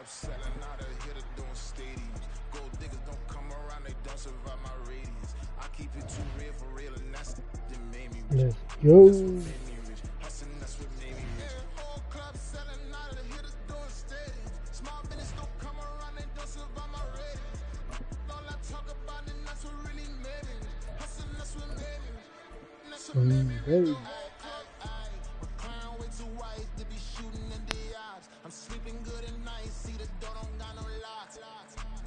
selling out a hitter doing stadiums. Gold diggers don't come around, they don't survive my radius. I keep it too real for real, and that's that made me rich. Let's go. That's what made me rich. Hustling, that's what made me rich. Whole club selling out of hitters doing stadiums. Small business don't come around, they don't survive my radius. All I talk about, and that's what really made me rich. Hustling, that's what made me rich. That's what made me rich. I'm sleeping good at night, see the door don't got no locks.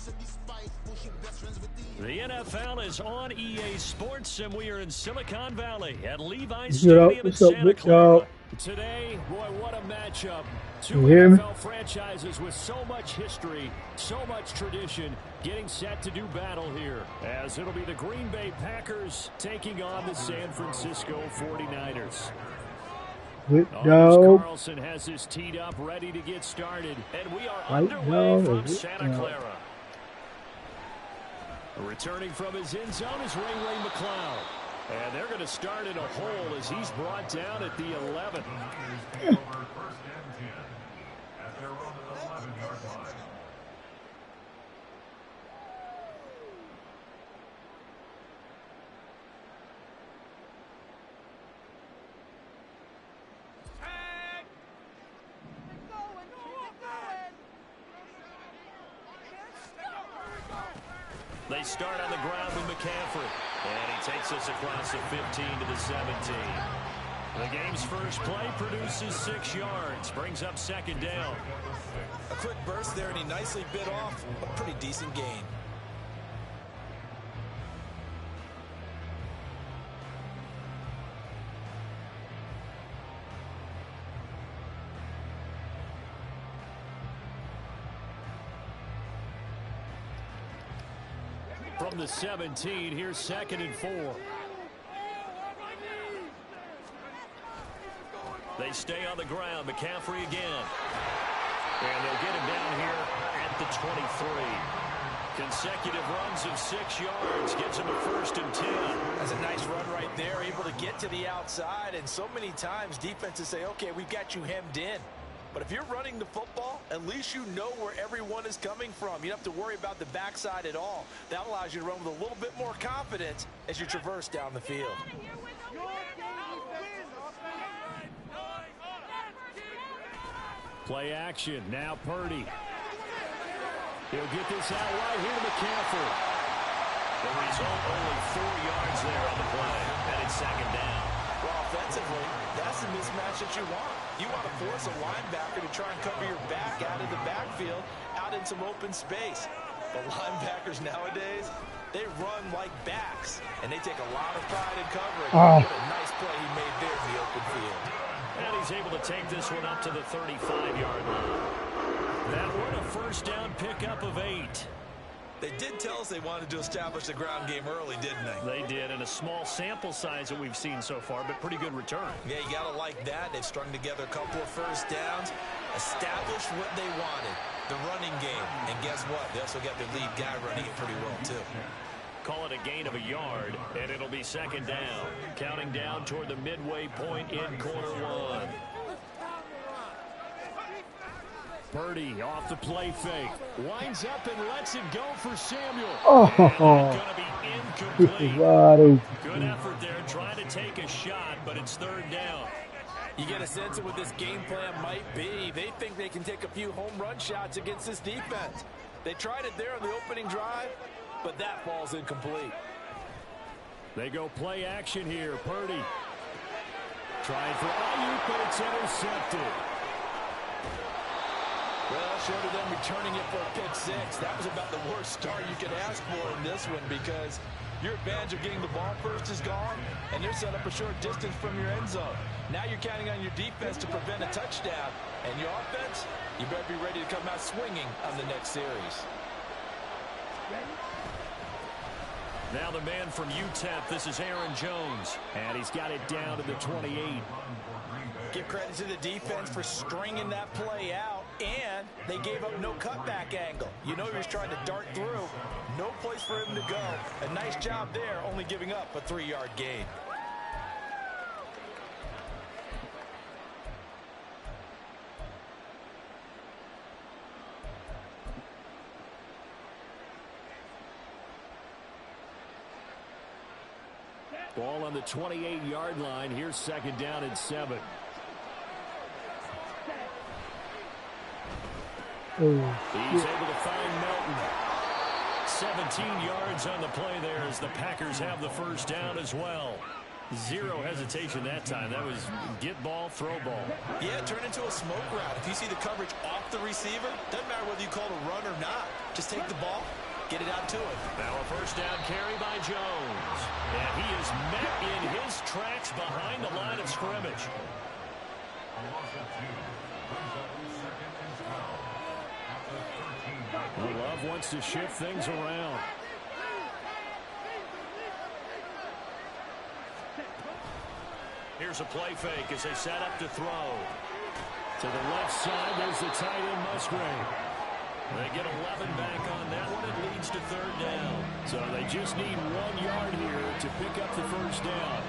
To be spiteful, she best friends with the NFL is on EA Sports, and we are in Silicon Valley at Levi's Stadium in Santa Clara. Today, boy, what a matchup. Two NFL franchises with so much history, so much tradition, getting set to do battle here. As it'll be the Green Bay Packers taking on the San Francisco 49ers. Carlson has his teed up, ready to get started, and we are underway from Santa Clara. Returning from his end zone is Ray McCloud, and they're going to start in a hole as he's brought down at the 11. They start on the ground with McCaffrey, and he takes us across the 15 to the 17. The game's first play produces 6 yards, brings up second down. A quick burst there, and he nicely bit off a pretty decent gain. From the 17, here's 2nd and 4. They stay on the ground. McCaffrey again. And they'll get him down here at the 23. Consecutive runs of 6 yards gets him a 1st and 10. That's a nice run right there, able to get to the outside. And so many times defenses say, okay, we've got you hemmed in. But if you're running the football, at least you know where everyone is coming from. You don't have to worry about the backside at all. That allows you to run with a little bit more confidence as you traverse down the field. Play action. Now Purdy. He'll get this out right here to McCaffrey. The result, only 4 yards there on the play. And it's 2nd down. Well, offensively, that's the mismatch that you want. You want to force a linebacker to try and cover your back out of the backfield, out in some open space. But linebackers nowadays, they run like backs, and they take a lot of pride in covering. What a nice play he made there in the open field. And he's able to take this one up to the 35-yard line. That one a 1st down pickup of 8. They did tell us they wanted to establish the ground game early, didn't they? They did, and a small sample size that we've seen so far, but pretty good return. Yeah, you got to like that. They've strung together a couple of 1st downs, established what they wanted, the running game. And guess what? They also got their lead guy running it pretty well, too. Call it a gain of a yard, and it'll be 2nd down. Counting down toward the midway point in quarter 1. Purdy off the play fake. Winds up and lets it go for Samuel. Going to be incomplete. Good effort there trying to take a shot, but it's 3rd down. You get a sense of what this game plan might be. They think they can take a few home run shots against this defense. They tried it there on the opening drive, but that ball's incomplete. They go play action here. Purdy trying for Ayuk, but it's intercepted. Well, short of them returning it for a pick 6, that was about the worst start you could ask for in this one, because your advantage of getting the ball first is gone, and you're set up a short distance from your end zone. Now you're counting on your defense to prevent a touchdown, and your offense, you better be ready to come out swinging on the next series. Now the man from UTEP, this is Aaron Jones, and he's got it down to the 28. Give credit to the defense for stringing that play out, and they gave up no cutback angle. You know he was trying to dart through. No place for him to go. A nice job there, only giving up a 3-yard gain. Ball on the 28-yard line. Here's 2nd down and 7. He's able to find Melton. 17 yards on the play there as the Packers have the first down as well. Zero hesitation that time. That was get ball, throw ball. Yeah, turn into a smoke route. If you see the coverage off the receiver, doesn't matter whether you call it a run or not. Just take the ball, get it out to him. Now a first down carry by Jones. And he is met in his tracks behind the line of scrimmage. Love wants to shift things around. Here's a play fake as they set up to throw. To the left side, there's the tight end Musgrave. They get 11 back on that one. It leads to 3rd down. So they just need 1 yard here to pick up the first down.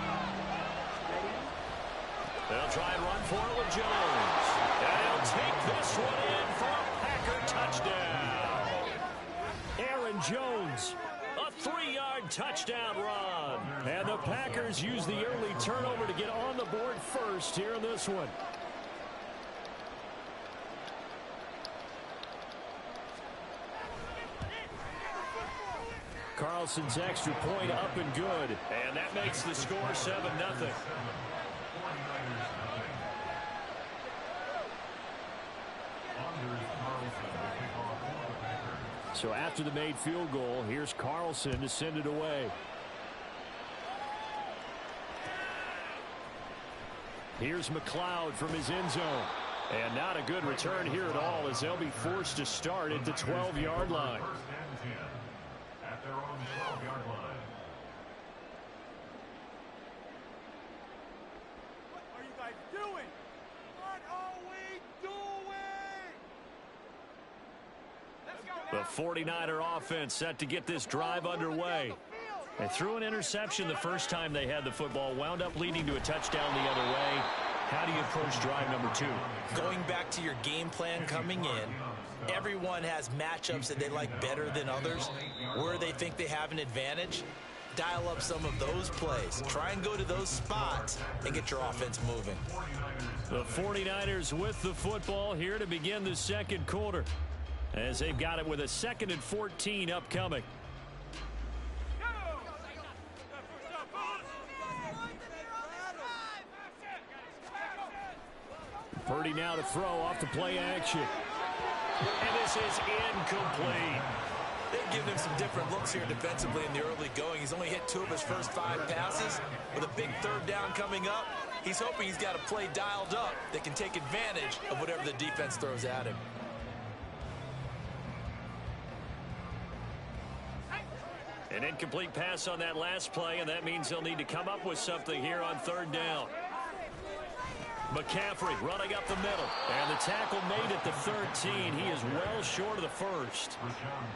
They'll try and run for it with Jones. And he'll take this one in for a Packer touchdown. Aaron Jones, a 3-yard touchdown run. And the Packers use the early turnover to get on the board first here in this one. Carlson's extra point up and good. And that makes the score 7-0. So after the made field goal, here's Carlson to send it away. Here's McLeod from his end zone. And not a good return here at all as they'll be forced to start at the 12-yard line. At their own 12-yard line. What are you guys doing? What are we doing? Let's go now. The 49er offense set to get this drive underway. They threw an interception the first time they had the football, wound up leading to a touchdown the other way. How do you approach drive number 2? Going back to your game plan coming in, everyone has matchups that they like better than others. Where they think they have an advantage, dial up some of those plays. Try and go to those spots and get your offense moving. The 49ers with the football here to begin the second quarter, as they've got it with a 2nd and 14 upcoming. Purdy now to throw off the play action. And this is incomplete. They've given him some different looks here defensively in the early going. He's only hit 2 of his first 5 passes. With a big 3rd down coming up, he's hoping he's got a play dialed up that can take advantage of whatever the defense throws at him. An incomplete pass on that last play, and that means they'll need to come up with something here on 3rd down. McCaffrey running up the middle, and the tackle made at the 13. He is well short of the first.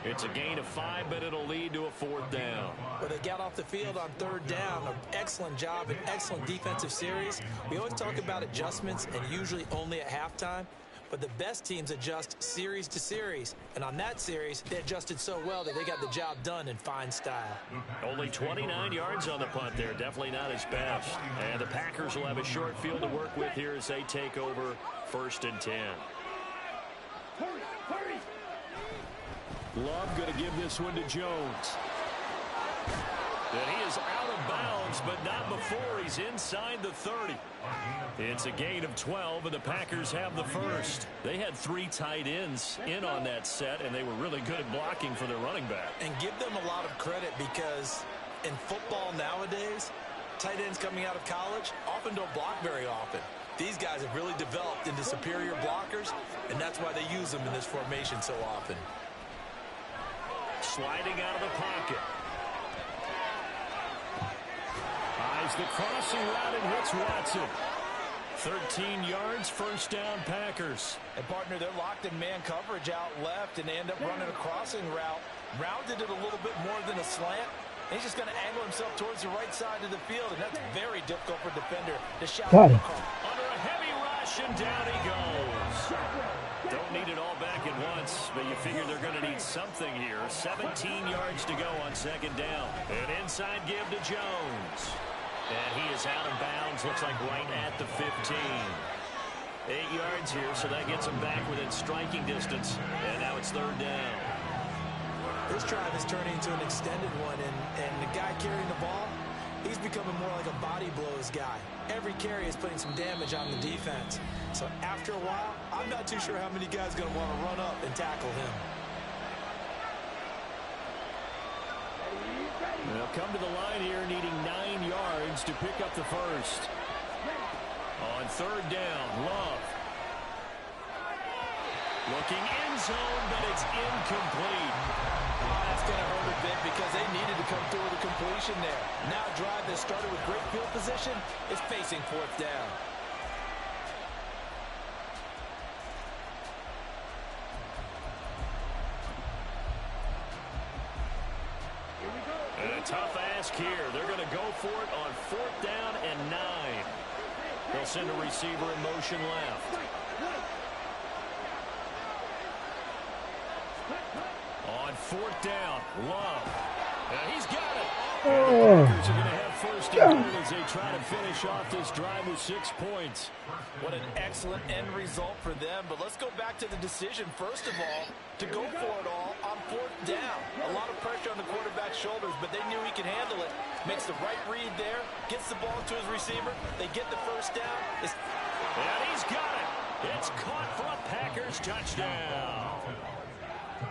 It's a gain of 5, but it'll lead to a 4th down. Well, they got off the field on 3rd down. An excellent job, an excellent defensive series. We always talk about adjustments, and usually only at halftime. But the best teams adjust series to series. And on that series, they adjusted so well that they got the job done in fine style. Only 29 yards on the punt there. Definitely not his best. And the Packers will have a short field to work with here as they take over 1st and 10. Love going to give this one to Jones. And he is out of bounds, but not before he's inside the 30. It's a gain of 12, and the Packers have the first. They had 3 tight ends in on that set, and they were really good at blocking for their running back. And give them a lot of credit because in football nowadays, tight ends coming out of college often don't block very often. These guys have really developed into superior blockers, and that's why they use them in this formation so often. Sliding out of the pocket. Eyes the crossing route and hits Watson. 13 yards, 1st down Packers. And partner, they're locked in man coverage out left, and they end up running a crossing route. Rounded it a little bit more than a slant. And he's just going to angle himself towards the right side of the field, and that's very difficult for a defender to shout out the call. Under a heavy rush, and down he goes. Don't need it all back at once, but you figure they're going to need something here. 17 yards to go on 2nd down. An inside give to Jones. looks like right at the 15. 8 yards here, so that gets them back within striking distance. And now it's third down. This drive is turning into an extended one, and the guy carrying the ball, he's becoming more like a body blows guy. Every carry is putting some damage on the defense. So after a while, I'm not too sure how many guys are going to want to run up and tackle him. They'll come to the line here needing 9 yards to pick up the first. On third down, Love. Looking end zone, but it's incomplete. Oh, that's going to hurt a bit because they needed to come through with a completion there. Now a drive that started with great field position is facing fourth down. And a tough ask here. They're going to go for it on fourth down and 9. They'll send a receiver in motion left. On fourth down, Love. He's got it. And the Packers are going to have first and goal as they try to finish off this drive with 6 points. What an excellent end result for them. But let's go back to the decision, first of all, to go for it all on fourth down. A lot of pressure on the quarterback's shoulders, but they knew he could handle it. Makes the right read there, gets the ball to his receiver. They get the first down. And he's got it. It's caught for a Packers touchdown.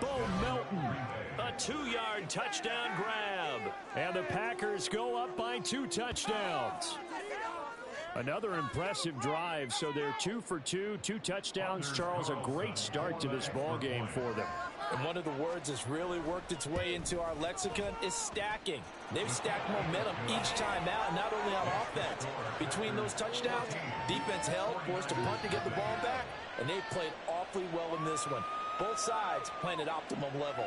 Bo Melton, a 2-yard touchdown grab. And the Packers go up by 2 touchdowns. Another impressive drive, so they're 2 for 2, 2 touchdowns. Charles, a great start to this ball game for them. And one of the words that's really worked its way into our lexicon is stacking. They've stacked momentum each time out, not only on offense. Between those touchdowns, defense held, forced a punt to get the ball back, and they've played awfully well in this one. Both sides playing at optimum level.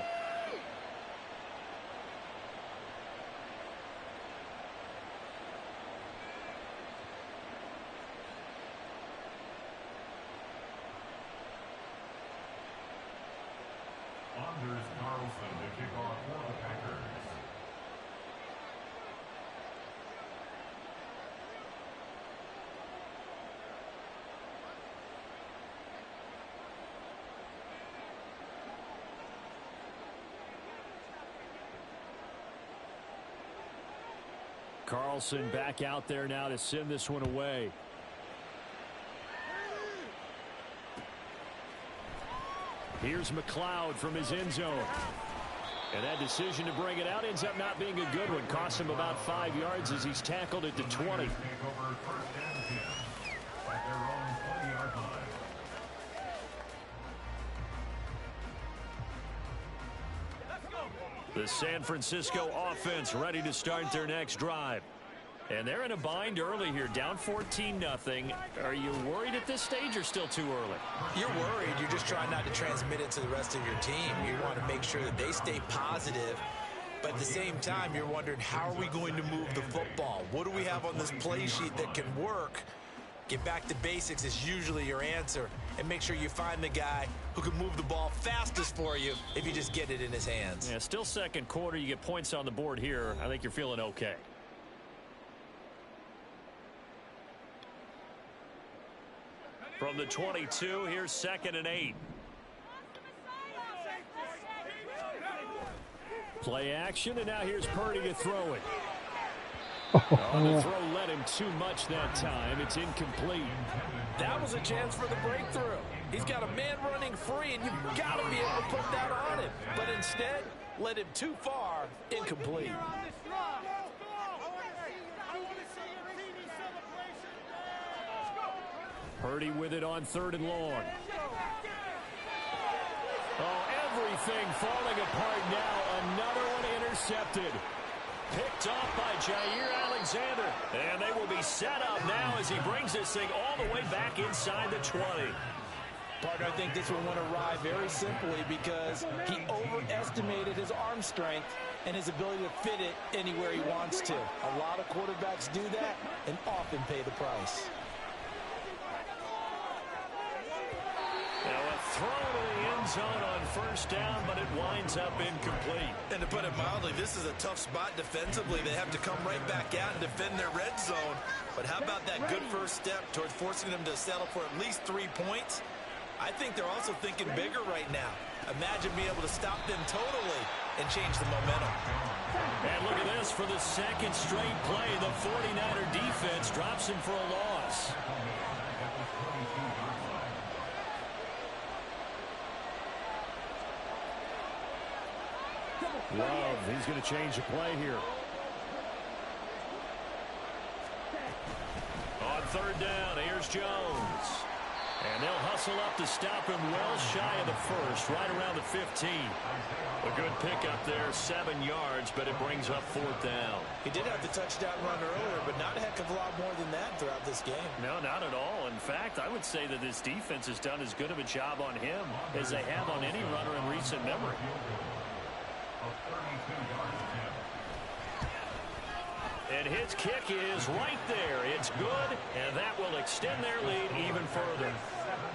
Anders Carlson to kick off for the Packers. Carlson back out there now to send this one away. Here's McLeod from his end zone. And that decision to bring it out ends up not being a good one. Costs him about 5 yards as he's tackled at the 20. The San Francisco offense ready to start their next drive. And they're in a bind early here, down 14-0. Are you worried at this stage or still too early? You're worried. You're just trying not to transmit it to the rest of your team. You want to make sure that they stay positive. But at the same time, you're wondering, how are we going to move the football? What do we have on this play sheet that can work? Get back to basics is usually your answer. And make sure you find the guy who can move the ball fastest for you if you just get it in his hands. Yeah, still second quarter. You get points on the board here. I think you're feeling okay. From the 22, here's 2nd and 8. Play action, and now here's Purdy to throw it. The throw led him too much that time. It's incomplete. That was a chance for the breakthrough. He's got a man running free, and you've got to be able to put that on him. But instead, led him too far, incomplete. Purdy with it on 3rd and long. Oh, everything falling apart now. Another one intercepted. Picked off by Jair Alexander. And they will be set up now as he brings this thing all the way back inside the 20. Partner, I think this one went awry very simply because he overestimated his arm strength and his ability to fit it anywhere he wants to. A lot of quarterbacks do that and often pay the price. Now a throw to the end zone on first down, but it winds up incomplete. And to put it mildly, this is a tough spot defensively. They have to come right back out and defend their red zone. But how about that good first step towards forcing them to settle for at least 3 points? I think they're also thinking bigger right now. Imagine being able to stop them totally and change the momentum. And look at this. For the second straight play, the 49er defense drops him for a loss. Love, he's going to change the play here. On third down, here's Jones. And they'll hustle up to stop him well shy of the first, right around the 15. A good pickup there, 7 yards, but it brings up fourth down. He did have the touchdown run earlier, but not a heck of a lot more than that throughout this game. No, not at all. In fact, I would say that this defense has done as good of a job on him as they have on any runner in recent memory. And his kick is right there. It's good, and that will extend their lead even further.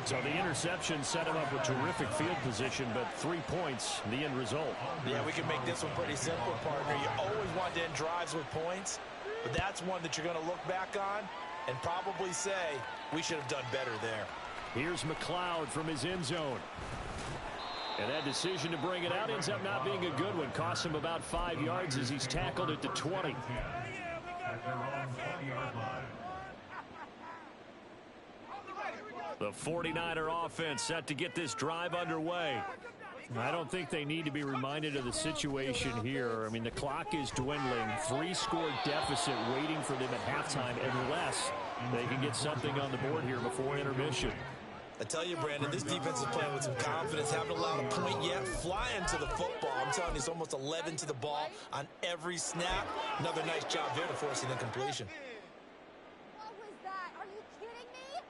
So the interception set him up with terrific field position, but 3 points, the end result. Yeah, we can make this one pretty simple, partner. You always want to end drives with points, but that's one that you're going to look back on and probably say, we should have done better there. Here's McLeod from his end zone. And that decision to bring it out ends up not being a good one. Costs him about 5 yards as he's tackled at the 20. The 49er offense set to get this drive underway. I don't think they need to be reminded of the situation here. I mean, the clock is dwindling. 3-score deficit waiting for them at halftime unless they can get something on the board here before intermission. I tell you, Brandon, this defense is playing with some confidence. Haven't allowed a point yet. Flying to the football. I'm telling you, it's almost 11 to the ball on every snap. Another nice job there to force an incompletion. What was that? Are you kidding me?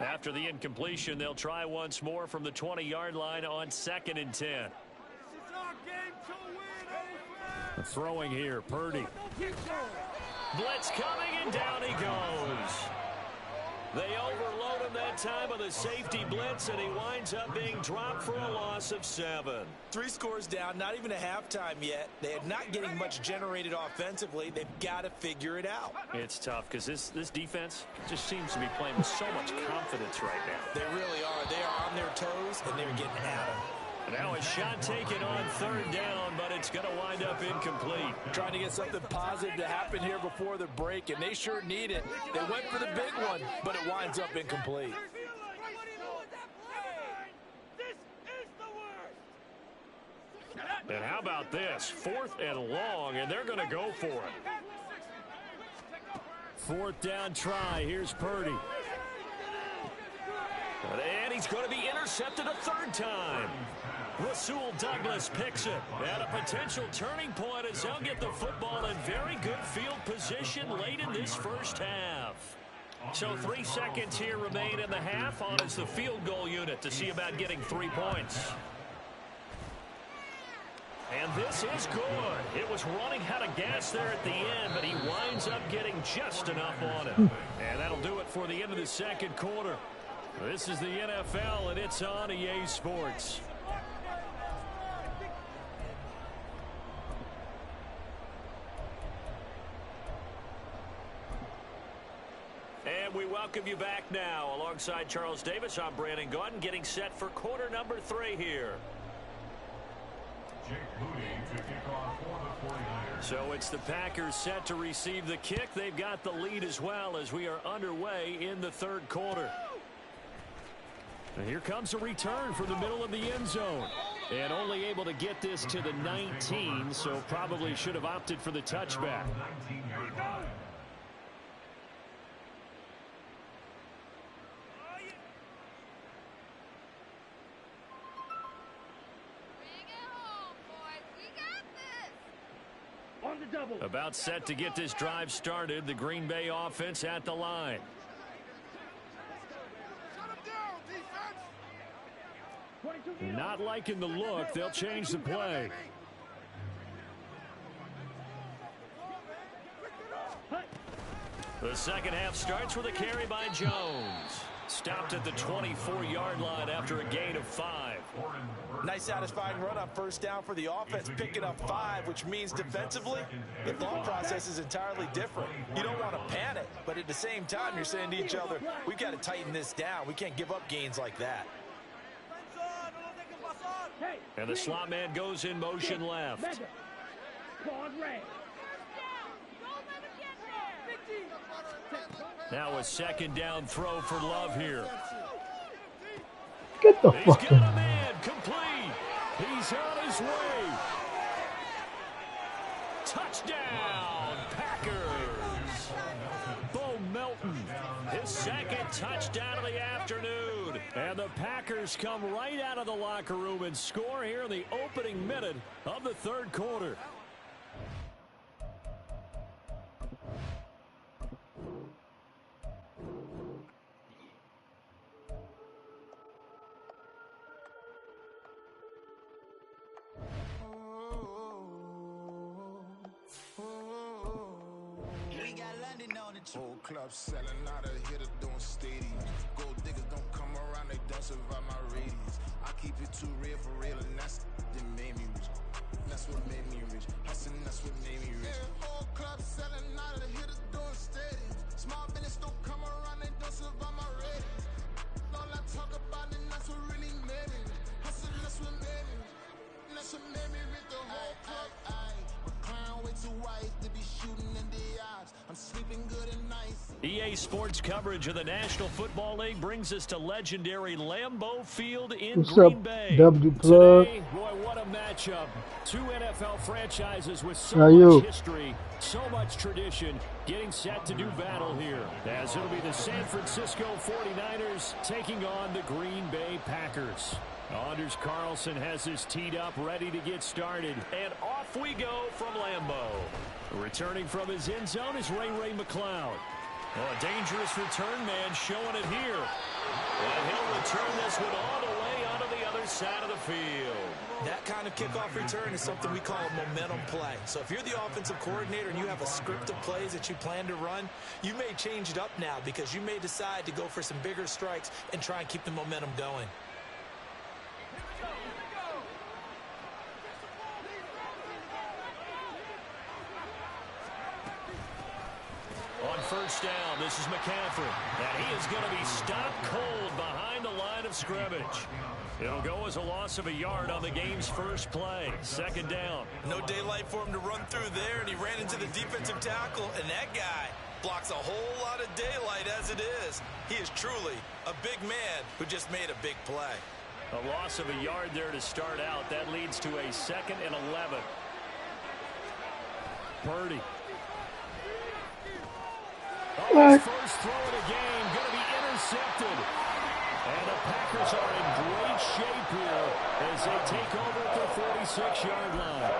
After the incompletion, they'll try once more from the 20-yard line on 2nd and 10. Throwing here, Purdy. Blitz coming, and down he goes. They overload him that time with a safety blitz, and he winds up being dropped for a loss of 7. 3 scores down, not even a halftime yet. They are not getting much generated offensively. They've got to figure it out. It's tough because this defense just seems to be playing with so much confidence right now. They really are. They are on their toes, and they're getting at them. Now a shot taken on 3rd down, but it's going to wind up incomplete. Trying to get something positive to happen here before the break, and they sure need it. They went for the big one, but it winds up incomplete. And how about this? 4th and long, and they're going to go for it. 4th down try. Here's Purdy. And he's going to be intercepted a 3rd time. Rasul Douglas picks it. And a potential turning point as they'll get the football in very good field position late in this first half. So 3 seconds here remain in the half on as the field goal unit to see about getting 3 points. And this is good. It was running out of gas there at the end, but he winds up getting just enough on it. And that'll do it for the end of the 2nd quarter. This is the NFL, and it's on EA Sports. And we welcome you back now. Alongside Charles Davis, I'm Brandon Gaudin, getting set for quarter number 3 here. Jake Moody to kick off for the 49ers. So it's the Packers set to receive the kick. They've got the lead as well as we are underway in the 3rd quarter. And here comes a return from the middle of the end zone. And only able to get this to the 19, so probably should have opted for the touchback. 19-yard line. About set to get this drive started. The Green Bay offense at the line. Not liking the look. They'll change the play. The second half starts with a carry by Jones. Stopped at the 24-yard line after a gain of 5. Nice satisfying run on first down for the offense, picking up 5, which means defensively, the thought process is entirely different. You don't want to panic, but at the same time, you're saying to each other, we've got to tighten this down. We can't give up gains like that. And the slot man goes in motion left. Now a second down throw for Love here. Get the He's fuck got a out. man complete. He's on his way. Touchdown, Packers. Bo Melton, his second touchdown of the afternoon. And the Packers come right out of the locker room and score here in the opening minute of the third quarter. Whole club selling out of hitters doing stadiums. Gold diggers don't come around, they don't survive my radius. I keep it too real for real, and that's that made me rich. That's what made me rich. Hustling, that's what made me rich. Whole club selling out of hitters doing stadiums. Small business don't come around, they don't survive my radius. All I talk about, and that's what really made me rich. Hustling, that's what made me rich. That's what made me rich. The whole club, clown way too wise to be shooting in the eyes. I'm sleeping good and nice. EA Sports coverage of the National Football League brings us to legendary Lambeau Field in What's Green up, Bay. W Plug? Today, boy, what a matchup. Two NFL franchises with so How you? much history, so much tradition, getting set to do battle here. As it'll be the San Francisco 49ers taking on the Green Bay Packers. Anders Carlson has this teed up, ready to get started. And off we go from Lambeau. Returning from his end zone is Ray McCloud. Oh, a dangerous return man showing it here. And he'll return this one all the way onto the other side of the field. That kind of kickoff return is something we call a momentum play. So if you're the offensive coordinator and you have a script of plays that you plan to run, you may change it up now because you may decide to go for some bigger strikes and try and keep the momentum going. On first down, this is McCaffrey. And he is going to be stopped cold behind the line of scrimmage. It'll go as a loss of a yard on the game's first play. Second down. No daylight for him to run through there, and he ran into the defensive tackle, and that guy blocks a whole lot of daylight as it is. He is truly a big man who just made a big play. A loss of a yard there to start out. That leads to a 2nd and 11. Purdy. Oh, his first throw of the game going to be intercepted. And the Packers are in great shape here as they take over at the 46-yard line.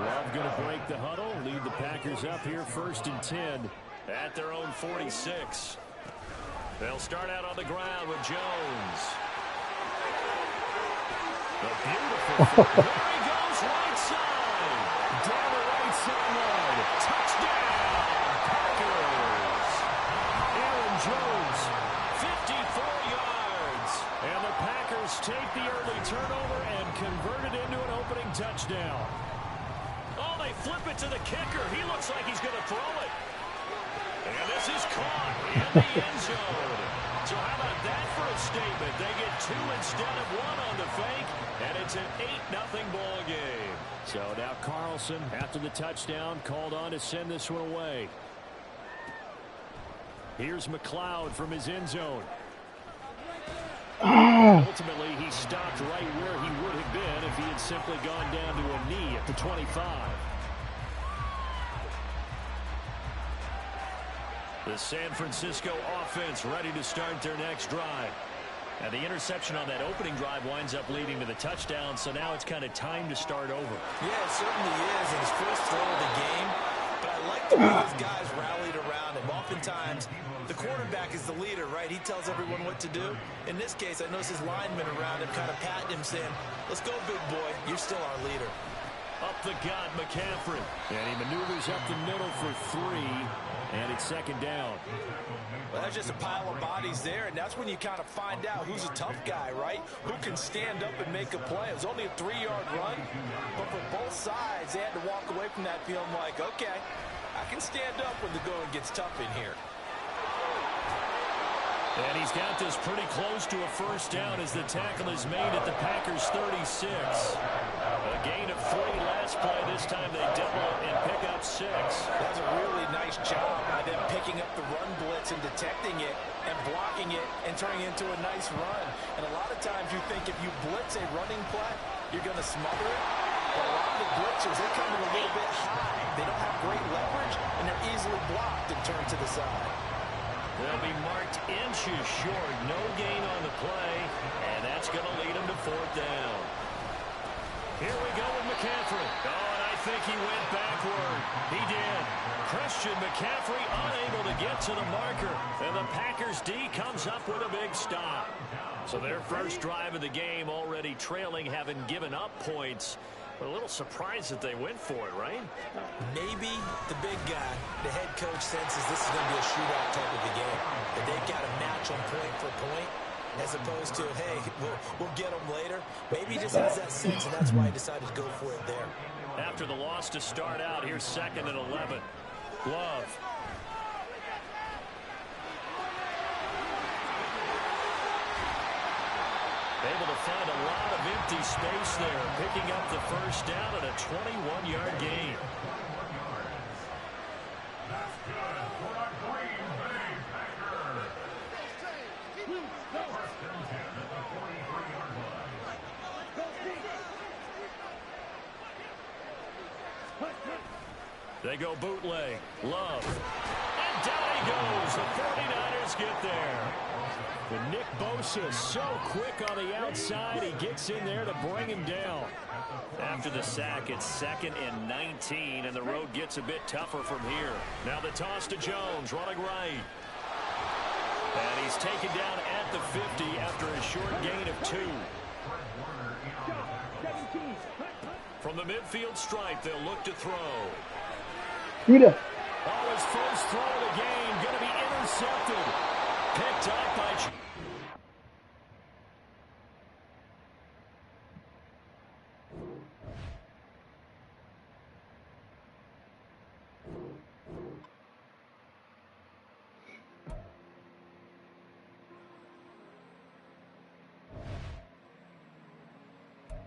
Love going to break the huddle, lead the Packers up here 1st and 10 at their own 46. They'll start out on the ground with Jones. A beautiful throw. There he goes right side. Down the right sideline. Touchdown, Packers. Aaron Jones, 54 yards. And the Packers take the early turnover and convert it into an opening touchdown. Oh, they flip it to the kicker. He looks like he's going to throw it. And this is caught in the end zone. So how about that for a statement? They get 2 instead of 1 on the fake, and it's an 8-0 ball game. So now Carlson, after the touchdown, called on to send this one away. Here's McCloud from his end zone. Ultimately, he stopped right where he would have been if he had simply gone down to a knee at the 25. The San Francisco offense ready to start their next drive. And the interception on that opening drive winds up leading to the touchdown, so now it's kind of time to start over. Yeah, it certainly is, in his first throw of the game. But I like the way his guys rallied around him. Oftentimes, the quarterback is the leader, right? He tells everyone what to do. In this case, I noticed his linemen around him kind of patting him, saying, let's go, big boy. You're still our leader. Up the gut, McCaffrey. And he maneuvers up the middle for 3. And it's second down. Well, there's just a pile of bodies there, and that's when you kind of find out who's a tough guy, right? Who can stand up and make a play. It was only a 3-yard run, but for both sides, they had to walk away from that feeling like, okay, I can stand up when the going gets tough in here. And he's got this pretty close to a first down as the tackle is made at the Packers' 36. A gain of 3 last play. This time they double it and pick up 6. That's a really nice job by them picking up the run blitz and detecting it and blocking it and turning it into a nice run. And a lot of times you think if you blitz a running play, you're going to smother it. But a lot of the blitzers, they come in a little bit high. They don't have great leverage, and they're easily blocked and turned to the side. They'll be marked inches short. No gain on the play, and that's going to lead them to 4th down. Here we go with McCaffrey. Oh, and I think he went backward. He did. Christian McCaffrey unable to get to the marker. And the Packers D comes up with a big stop. So their first drive of the game already trailing, having given up points. But a little surprised that they went for it, right? Maybe the big guy, the head coach, senses this is going to be a shootout type of a game. That they've got a match on point for point, as opposed to, hey, we'll get them later. Maybe he just has that sense, and that's why he decided to go for it there. After the loss to start out, here's 2nd and 11. Love. Able to find a lot of empty space there, picking up the first down and a 21-yard gain. That's good for a Green Bay Packer. First and 10 at the 43-yard line. They go bootleg. Love. And down he goes. The 49ers get there. But Nick Bosa so quick on the outside. He gets in there to bring him down. After the sack, it's 2nd and 19, and the road gets a bit tougher from here. Now the toss to Jones, running right. And he's taken down at the 50 after a short gain of 2. From the midfield stripe, they'll look to throw. Rita. Oh, his first throw of the game going to be intercepted. Picked up by...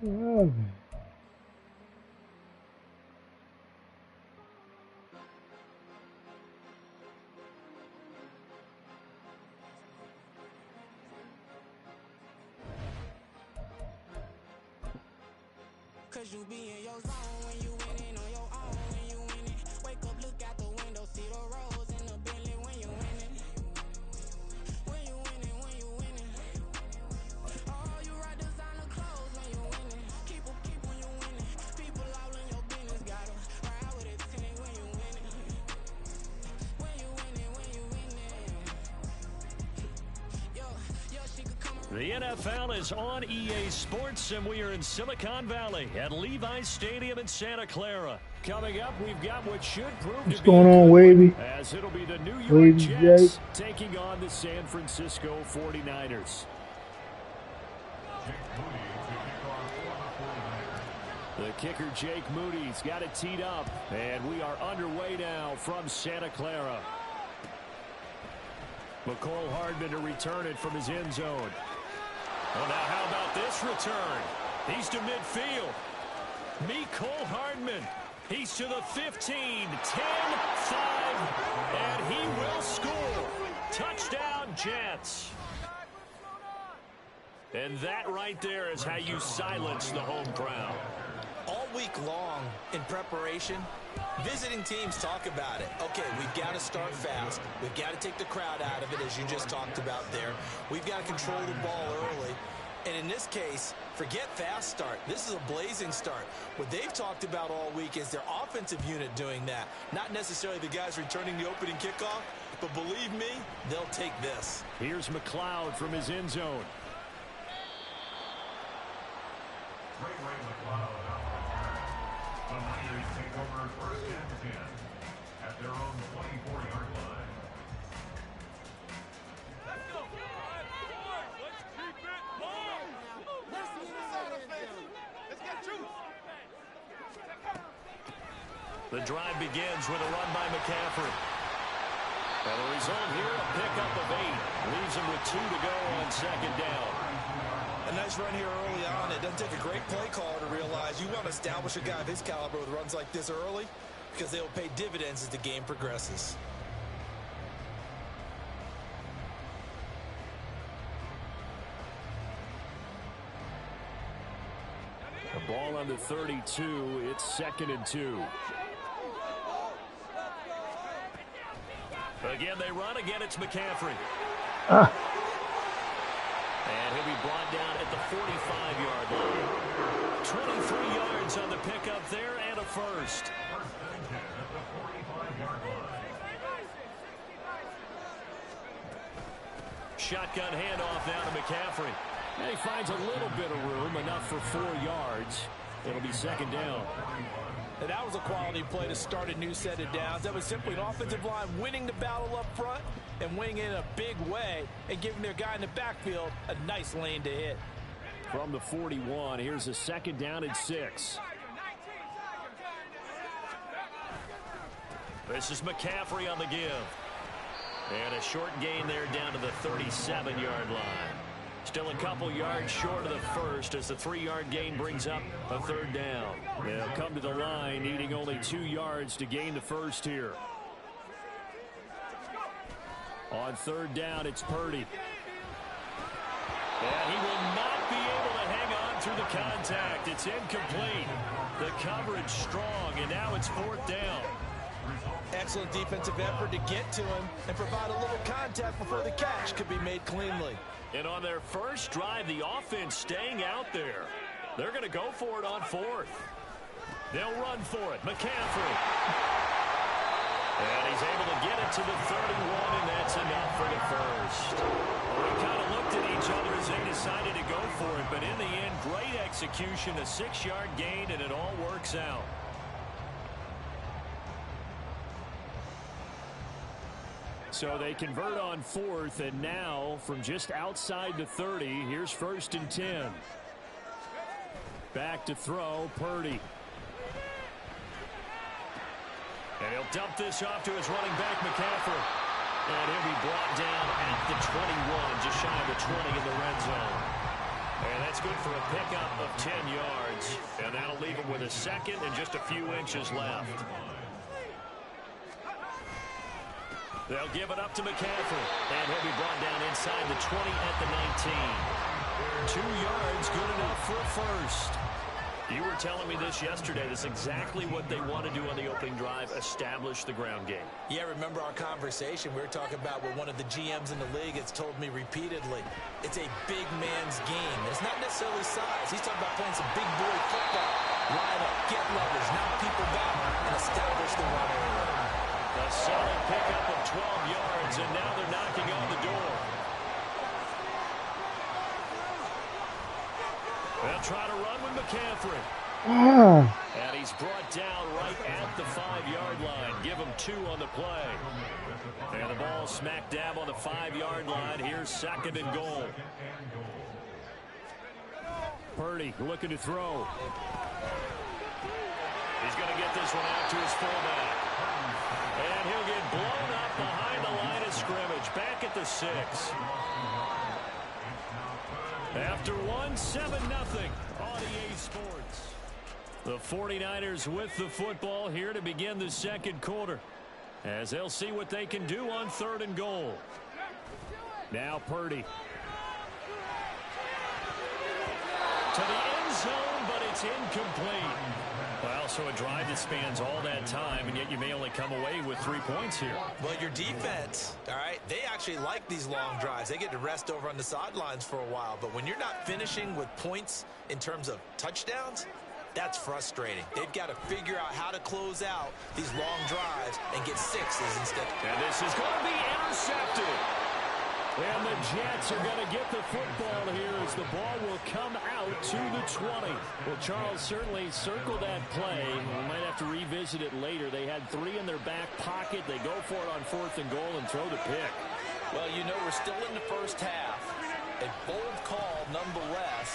Oh. Cause you be in your zone when you winning on your own. When you winning, wake up, look out the window, see the rose in the Bentley when you winning. When you winning, when you winning. Oh, you ride designer clothes when you winning. Keep when you winning. People all in your business, gotta ride with it 10 when you winning. When you winning, when you winning. Yo, she could come around. The NFL is on EA Sports, and we are in Silicon Valley at Levi's Stadium in Santa Clara. Coming up, we've got what should prove What's to be going on, a good Wavy? one, as it'll be the New York Wavy Jets Jake. taking on the San Francisco 49ers. The kicker, Jake Moody's got it teed up, and we are underway now from Santa Clara. McCole Hardman to return it from his end zone. Well, now how about this return? He's to midfield. Mecole Hardman. He's to the 15, 10, 5, and he will score. Touchdown, Jets. And that right there is how you silence the home crowd. All week long in preparation, visiting teams talk about it. Okay, we've got to start fast. We've got to take the crowd out of it, as you just talked about there. We've got to control the ball early. And in this case, forget fast start. This is a blazing start. What they've talked about all week is their offensive unit doing that. Not necessarily the guys returning the opening kickoff, but believe me, they'll take this. Here's McLeod from his end zone. Ray McLeod out there. over 1st and 10 at their own 24-yard line. The drive begins with a run by McCaffrey. And the result here, a pickup of 8. Leaves him with 2 to go on 2nd down. A nice run here early on. It doesn't take a great play caller to realize you want to establish a guy of his caliber with runs like this early because they'll pay dividends as the game progresses. The ball on the 32. It's 2nd and 2. Again, they run. Again, it's McCaffrey. And he'll be brought down at the 45-yard line. 23 yards on the pickup there and a first. 1st and 10 at the 45-yard line. Shotgun handoff now to McCaffrey. And he finds a little bit of room, enough for 4 yards. It'll be 2nd down. And that was a quality play to start a new set of downs. That was simply an offensive line winning the battle up front and winning it in a big way and giving their guy in the backfield a nice lane to hit. From the 41, here's a 2nd down and 6. This is McCaffrey on the give. And a short gain there down to the 37-yard line. Still a couple yards short of the first as the 3-yard gain brings up a 3rd down. They'll come to the line needing only 2 yards to gain the first here. On 3rd down, it's Purdy. And he will not be able to hang on through the contact. It's incomplete. The coverage strong, and now it's 4th down. Excellent defensive effort to get to him and provide a little contact before the catch could be made cleanly. And on their first drive, the offense staying out there. They're going to go for it on 4th. They'll run for it. McCaffrey. And he's able to get it to the 31, and that's enough for the first. Well, we kind of looked at each other as they decided to go for it, but in the end, great execution, a 6-yard gain, and it all works out. So they convert on 4th, and now from just outside the 30, here's 1st and 10. Back to throw, Purdy. And he'll dump this off to his running back, McCaffrey. And he'll be brought down at the 21, just shy of the 20 in the red zone. And that's good for a pickup of 10 yards. And that'll leave him with a 2nd and just a few inches left. They'll give it up to McCaffrey. And he'll be brought down inside the 20 at the 19. 2 yards, good enough for a first. You were telling me this yesterday. That's exactly what they want to do on the opening drive, establish the ground game. Yeah, remember our conversation. We were talking about what one of the GMs in the league has told me repeatedly. It's a big man's game. It's not necessarily size. He's talking about playing some big boy football. Line up, get leverage, knock people back, and establish the run area. A solid pickup of 12 yards, and now they're knocking on the door. They'll try to run with McCaffrey. And he's brought down right at the 5-yard line. Give him 2 on the play. And the ball smack dab on the 5-yard line. Here's 2nd and goal. Purdy looking to throw. He's going to get this one out to his fullback. And he'll get blown up behind the line of scrimmage. Back at the 6. After 1, 7-0 on EA Sports. The 49ers with the football here to begin the 2nd quarter, as they'll see what they can do on 3rd and goal. Now Purdy. To the end zone, but it's incomplete. Well, so a drive that spans all that time, and yet you may only come away with 3 points here. Well, your defense, all right, they actually like these long drives. They get to rest over on the sidelines for a while. But when you're not finishing with points in terms of touchdowns, that's frustrating. They've got to figure out how to close out these long drives and get 6s instead. And this is going to be intercepted. And the Jets are going to get the football here as the ball will come out to the 20. Well, Charles, certainly circle that play. We might have to revisit it later. They had 3 in their back pocket. They go for it on 4th and goal and throw the pick. Well, you know, we're still in the first half. A bold call nonetheless.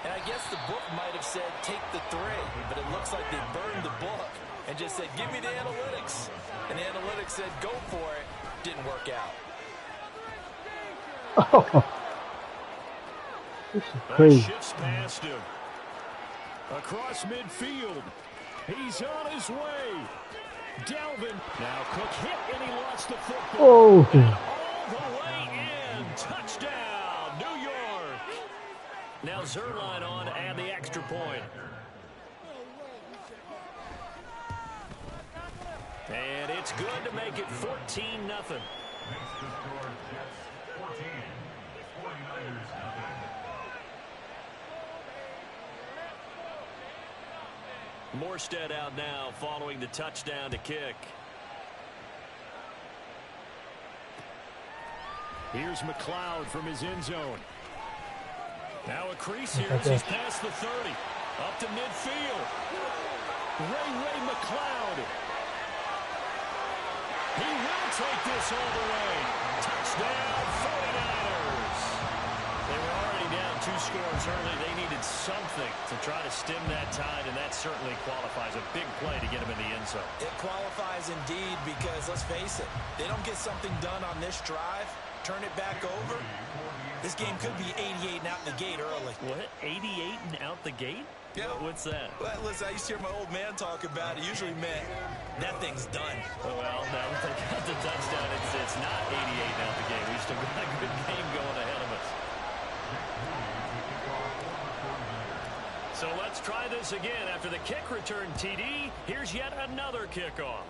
And I guess the book might have said take the 3, but it looks like they burned the book and just said, give me the analytics. And the analytics said, go for it. Didn't work out. Oh, this is crazy. Shifts past him. Across midfield. He's on his way. Dalvin. Now Cook hit and he lost the football. Oh. And all the way in. Touchdown, New York. Now Zerline on and the extra point. And it's good to make it 14-0. Makes the score Jets 14, 49ers nothing. Morstead out now following the touchdown to kick. Here's McLeod from his end zone. Now a crease here as he's past the 30. Up to midfield. Ray McLeod. He will take this all the way. Touchdown, 49ers. They were already down 2 scores early. They needed something to try to stem that tide, and that certainly qualifies. A big play to get them in the end zone. It qualifies indeed because, let's face it, they don't get something done on this drive, turn it back over, this game could be 88 and out the gate early. What? 88 and out the gate? Yeah. What's that? Well, listen, I used to hear my old man talk about it. Usually meant that thing's done. Well, now that they got the touchdown, it's not 88 and out the gate. We still got a good game going ahead of us. So let's try this again. After the kick return TD, here's yet another kickoff.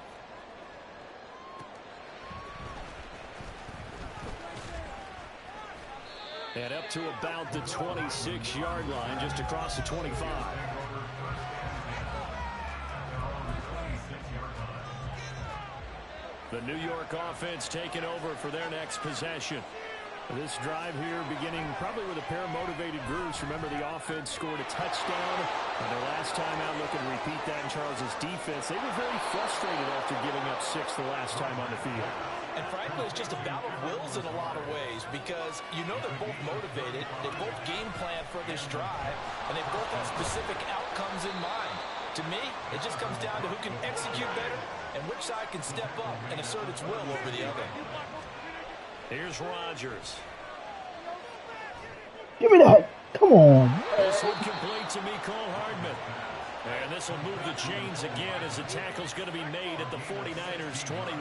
And up to about the 26-yard line, just across the 25. The New York offense taking over for their next possession. This drive here beginning probably with a pair of motivated groups. Remember, the offense scored a touchdown. And their last time out, look and repeat that in Charles's defense. They were very frustrated after giving up 6 the last time on the field. And frankly, it's just a battle of wills in a lot of ways because you know they're both motivated, they both game plan for this drive, and they both have specific outcomes in mind. To me, it just comes down to who can execute better and which side can step up and assert its will over the other. Here's Rodgers. Give me that. Come on. This one complete to Mecole Hardman. And this will move the chains again as the tackle's going to be made at the 49ers 21.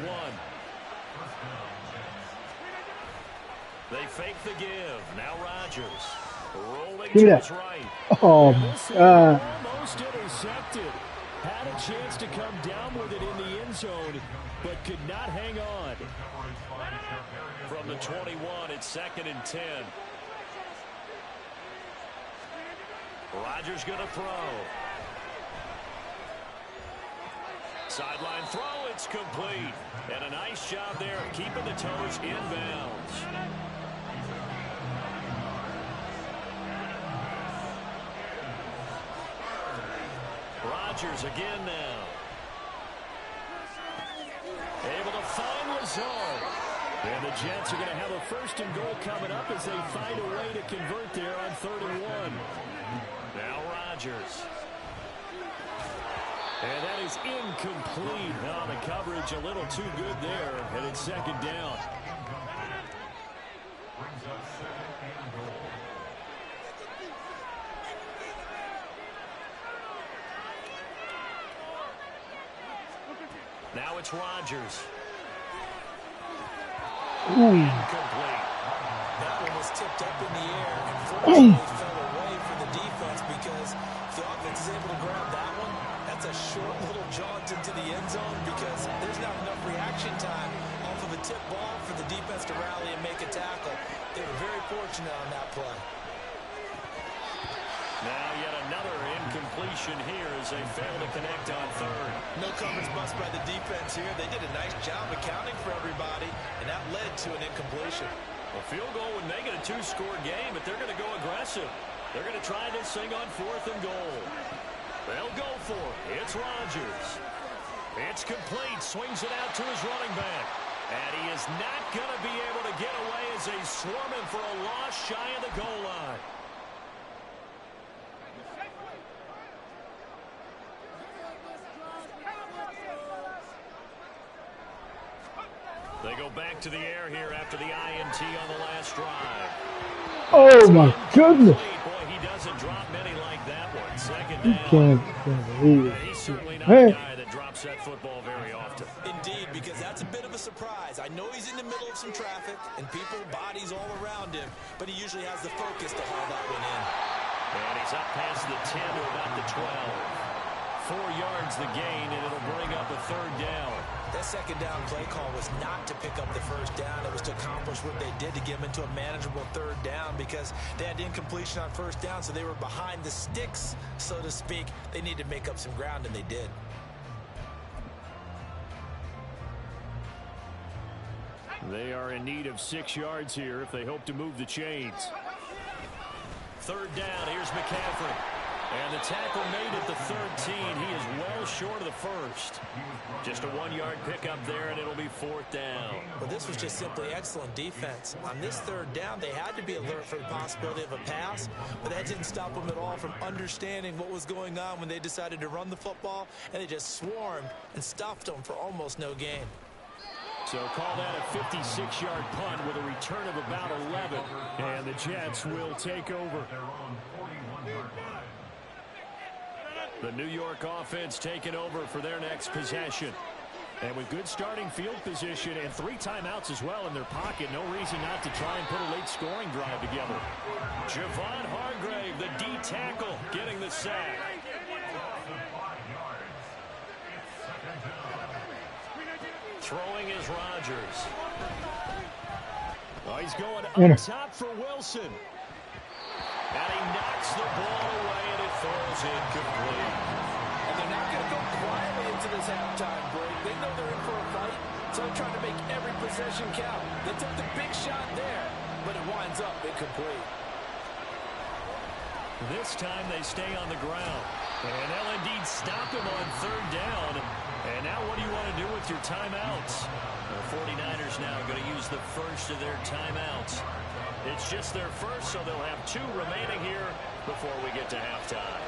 They fake the give. Now Rodgers rolling to his right. Oh, almost intercepted. Had a chance to come down with it in the end zone, but could not hang on. From the 21, it's 2nd and 10. Rodgers going to throw. Sideline throw, it's complete. And a nice job there of keeping the toes inbounds. Rodgers again now. Able to find Lazard. And the Jets are going to have a 1st and goal coming up as they find a way to convert there on 3rd and 1. Now Rodgers. And that is incomplete. Now the coverage a little too good there, and it's 2nd down. Brings up 2nd and goal. Now it's Rodgers. Incomplete. That one was tipped up in the air. Unfortunately, it fell away for the defense because if the offense is able to grab that one, that's a short little jaunt into the end zone because there's not enough reaction time off of a tip ball for the defense to rally and make a tackle. They were very fortunate on that play. Now yet another incompletion here as they fail to connect on 3rd. No coverage bust by the defense here. They did a nice job accounting for everybody, and that led to an incompletion. A field goal would make it a two-score game, but they're going to go aggressive. They're going to try this thing on 4th and goal. They'll go for it. It's Rodgers. It's complete. Swings it out to his running back. And he is not going to be able to get away as they swarm him for a loss shy of the goal line. They go back to the air here after the INT on the last drive. Oh my goodness! Boy, he doesn't drop many like that one. Second You down. can't believe it. He's certainly not a guy that drops that football very often. Indeed, because that's a bit of a surprise. I know he's in the middle of some traffic and people, bodies all around him, but he usually has the focus to haul that one in. And he's up past the 10 to about the 12. 4 yards the gain, and it'll bring up a 3rd down. That second down play call was not to pick up the first down. It was to accomplish what they did to get them into a manageable 3rd down because they had incompletion on 1st down, so they were behind the sticks, so to speak. They needed to make up some ground, and they did. They are in need of 6 yards here if they hope to move the chains. 3rd down, here's McCaffrey. And the tackle made at the 13. He is well short of the first. Just a 1-yard pickup there, and it'll be 4th down. Well, this was just simply excellent defense. On this 3rd down, they had to be alert for the possibility of a pass, but that didn't stop them at all from understanding what was going on when they decided to run the football, and they just swarmed and stuffed them for almost no gain. So call that a 56-yard punt with a return of about 11. And the Jets will take over. The New York offense taking over for their next possession. And with good starting field position and 3 timeouts as well in their pocket, no reason not to try and put a late scoring drive together. Javon Hargrave, the D tackle, getting the sack. Throwing is Rodgers. Oh, he's going up top for Wilson. And he knocks the ball away, and it falls incomplete. And they're not going to go quietly into this halftime break. They know they're in for a fight, so they're trying to make every possession count. They took the big shot there, but it winds up incomplete. This time they stay on the ground. And they'll indeed stop him on 3rd down. And now what do you want to do with your timeouts? The 49ers now going to use the first of their timeouts. It's just their first, so they'll have 2 remaining here before we get to halftime.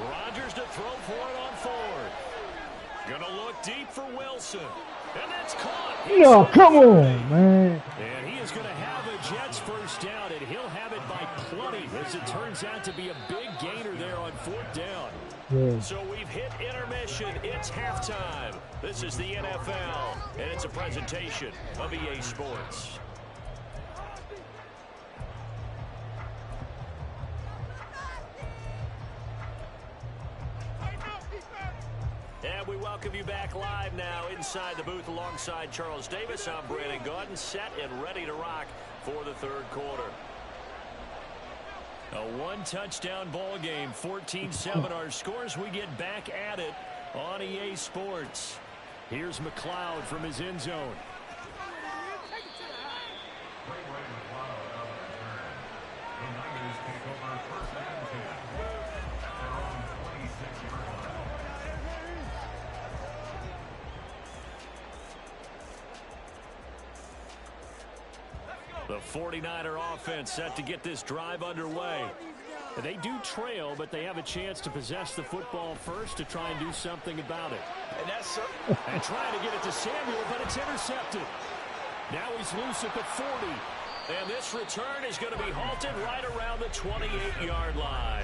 Rodgers to throw for it on 4th. Going to look deep for Wilson. And that's caught. No, come on, man. And he is going to have a Jets first down, and he'll have it by plenty, as it turns out to be a big gainer there on 4th down. Yeah. So we've hit intermission. It's halftime. This is the NFL, and it's a presentation of EA Sports. And we welcome you back live now inside the booth alongside Charles Davis. I'm Brandon Gaudin, set and ready to rock for the 3rd quarter. A 1-touchdown ball game, 14-7 our scores. We get back at it on EA Sports. Here's McLeod from his end zone. The 49er offense set to get this drive underway. They do trail, but they have a chance to possess the football first to try and do something about it. And trying to get it to Samuel, but it's intercepted. Now he's loose at the 40. And this return is going to be halted right around the 28-yard line.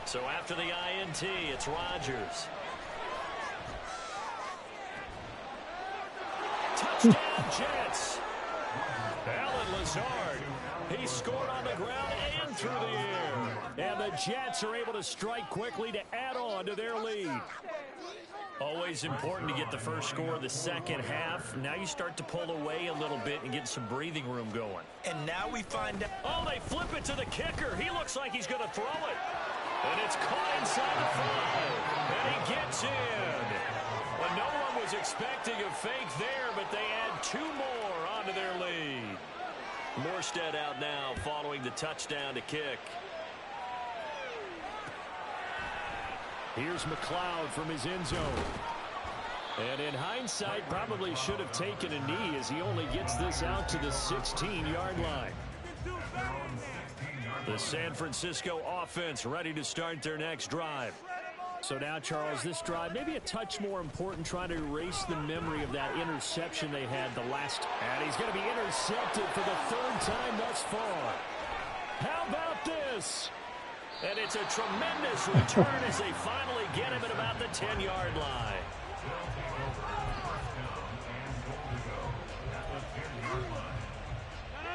So after the INT, it's Rodgers. Touchdown, Jets. Allen Lazard. He scored on the ground and through the air. And the Jets are able to strike quickly to add on to their lead. Always important to get the first score of the second half. Now you start to pull away a little bit and get some breathing room going. And now we find out. Oh, they flip it to the kicker. He looks like he's going to throw it. And it's caught inside the 5. And he gets in. Well, no one was expecting a fake there, but they add 2 more onto their lead. Morstead out now following the touchdown to kick. Here's McLeod from his end zone. And in hindsight, probably should have taken a knee as he only gets this out to the 16-yard line. The San Francisco offense ready to start their next drive. So now, Charles, this drive maybe a touch more important, trying to erase the memory of that interception they had the last. And he's going to be intercepted for the 3rd time thus far. How about this? And it's a tremendous return as they finally get him at about the 10-yard line.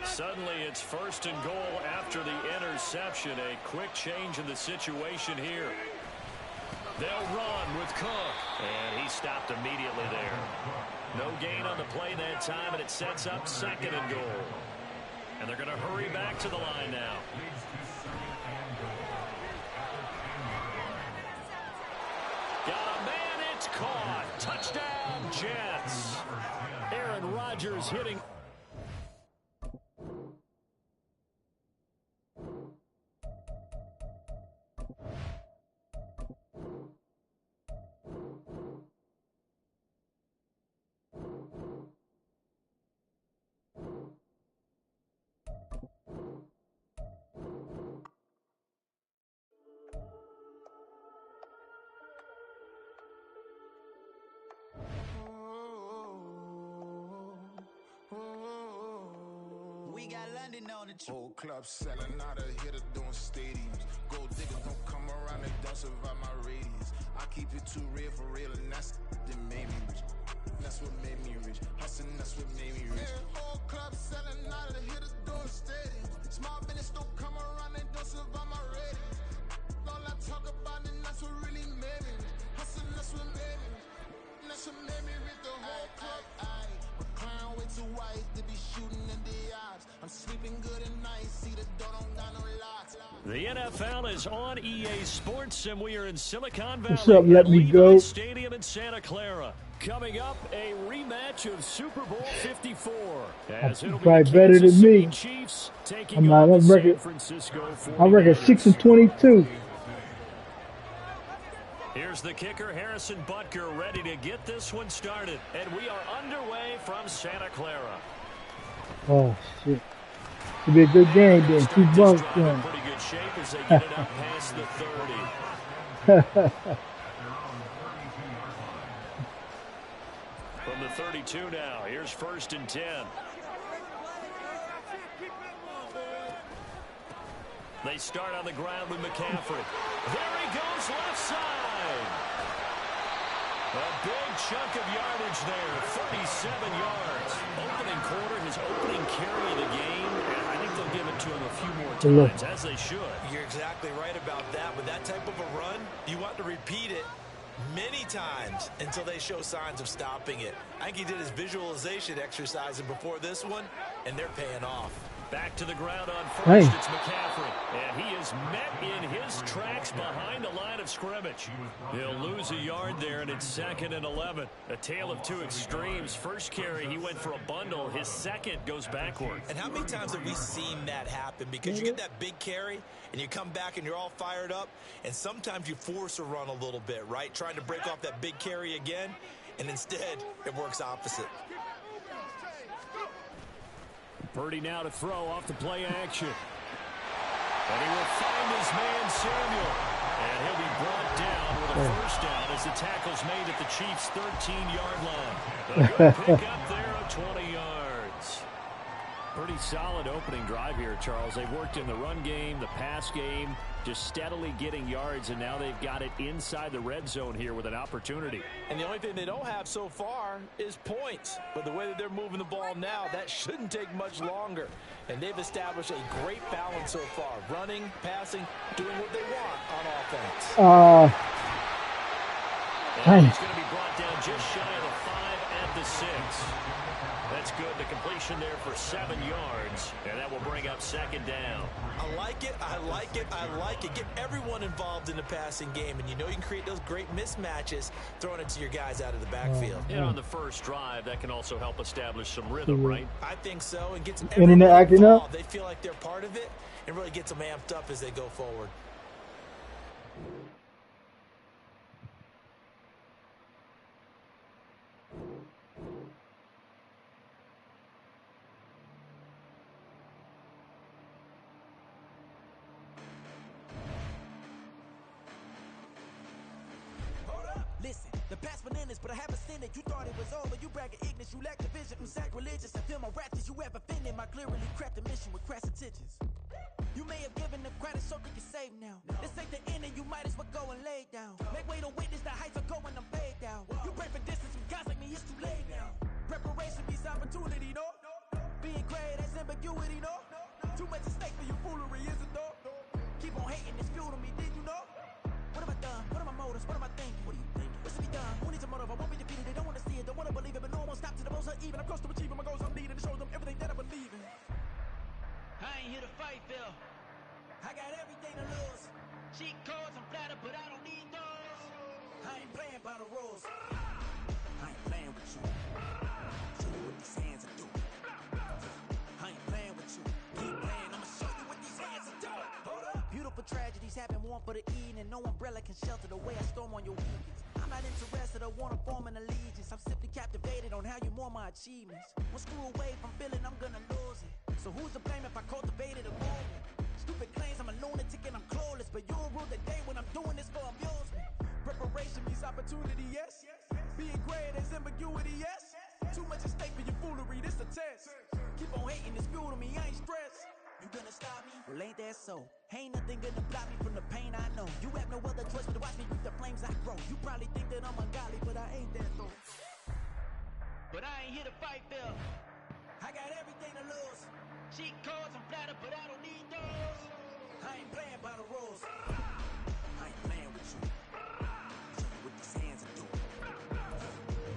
Suddenly it's 1st and goal after the interception. A quick change in the situation here. They'll run with Cook. And he stopped immediately there. No gain on the play that time, and it sets up 2nd and goal. And they're going to hurry back to the line now. Got a man, it's caught. Touchdown, Jets. Aaron Rodgers hitting. We got London on the Whole club selling out of hitters doing stadiums. Gold diggers don't come around, they don't survive my radius. I keep it too real for real, and that's that made me rich. That's what made me rich. Hustling, that's what made me rich. Whole club selling out of hitters doing stadiums. Small business don't come around, they don't survive my radius. All I talk about, and that's what really made me rich. Hustling, that's what made me rich. That's what made me rich. The whole club. McLaren way too wise to be shooting in the odds. I'm sleeping good at night, see the door don't got no locks. The NFL is on EA Sports, and we are in Silicon Valley. What's up, let me go. Stadium in Santa Clara. Coming up, a rematch of Super Bowl 54. As it'll probably be better than me. Chiefs taking I'm not. on the I'm record. San Francisco 49ers. I reckon 6-22. Here's the kicker, Harrison Butker, ready to get this one started. And we are underway from Santa Clara. Oh, shit. It'll be a good game then. 2 bucks going. Pretty good shape as they get it up past the 30. From the 32 now, here's 1st and 10. They start on the ground with McCaffrey. There he goes, left side. A big chunk of yardage there, 37 yards. Opening quarter, his opening carry of the game. And I think they'll give it to him a few more times, as they should. You're exactly right about that. With that type of a run, you want to repeat it many times until they show signs of stopping it. I think he did his visualization exercise before this one, and they're paying off. Back to the ground on 1st, It's McCaffrey. And he is met in his tracks behind the line of scrimmage. He'll lose a yard there, and it's 2nd and 11. A tale of 2 extremes. First carry, he went for a bundle. His second goes backward. And how many times have we seen that happen? Because you get that big carry, and you come back, and you're all fired up, and sometimes you force a run a little bit, right? Trying to break off that big carry again, and instead, it works opposite. Purdy now to throw off the play action. And he will find his man Samuel. And he'll be brought down with a 1st down as the tackle's made at the Chiefs' 13-yard line. A good pick up there of 20 yards. Pretty solid opening drive here, Charles. They've worked in the run game, the pass game, just steadily getting yards, and now they've got it inside the red zone here with an opportunity. And the only thing they don't have so far is points. But the way that they're moving the ball now, that shouldn't take much longer. And they've established a great balance so far. Running, passing, doing what they want on offense. And he's going to be brought down just shy of the 5 at the 6. That's good. The completion there for 7 yards, and that will bring up 2nd down. I like it. I like it. I like it. Get everyone involved in the passing game, and you know you can create those great mismatches throwing it to your guys out of the backfield. And on the first drive, that can also help establish some rhythm, right? I think so, and gets everyone involved. They feel like they're part of it, and really gets them amped up as they go forward. Listen, the past bananas, but I haven't seen it. You thought it was over. You bragging ignorance. You lack the vision. I'm sacrilegious. I feel my raptors. You ever offended my clearly crafted mission with crass intentions. You may have given the credit so you can save now. This ain't the end, and you might as well go and lay down. Make way to witness the heights are going. I'm paid down. You pray for distance with guys like me. It's too late now. Preparation beats opportunity, no. Being great, that's ambiguity, no. Too much at stake for your foolery, is it though? Keep on hating, it's fuel to me. Did you know? What have I done? What are my motives? What am I thinking? What do you think? What's to be done? Who needs a motive? I won't be defeated. They don't want to see it. Don't want to believe it. But no one won't stop to the most uneven. I'm close to achieving my goals. I'm needing to show them everything that I believe in. I ain't here to fight, Phil. I got everything to lose. Cheat codes, I'm flattered, but I don't need those. I ain't playing by the rules. I ain't playing with you. Show you what these hands are doing. I ain't playing with you. Keep playing. I'ma show you what these hands are doing. Hold up. Beautiful tragedies happen, one for the eating, and no umbrella can shelter the way I storm on your weekends. I'm not interested, I wanna form an allegiance. I'm simply captivated on how you more my achievements. One screw away from feeling I'm gonna lose it. So who's to blame if I cultivated a movement? Stupid claims I'm a lunatic and I'm clueless, but you'll rule the day when I'm doing this for amusement. Preparation means opportunity, yes. Being great is ambiguity, yes. Too much at stake for your foolery, this a test. Keep on hating, it's fuel to me, I ain't stressed. You gonna stop me? Well, ain't that so? Ain't nothing gonna block me from the pain I know. You have no other choice but to watch me reap the flames I grow. You probably think that I'm ungodly, but I ain't that though. But I ain't here to fight, Phil. I got everything to lose. Cheat codes, I'm flattered, but I don't need those. I ain't playing by the rules. I ain't playing with you. Show you what these hands are doing.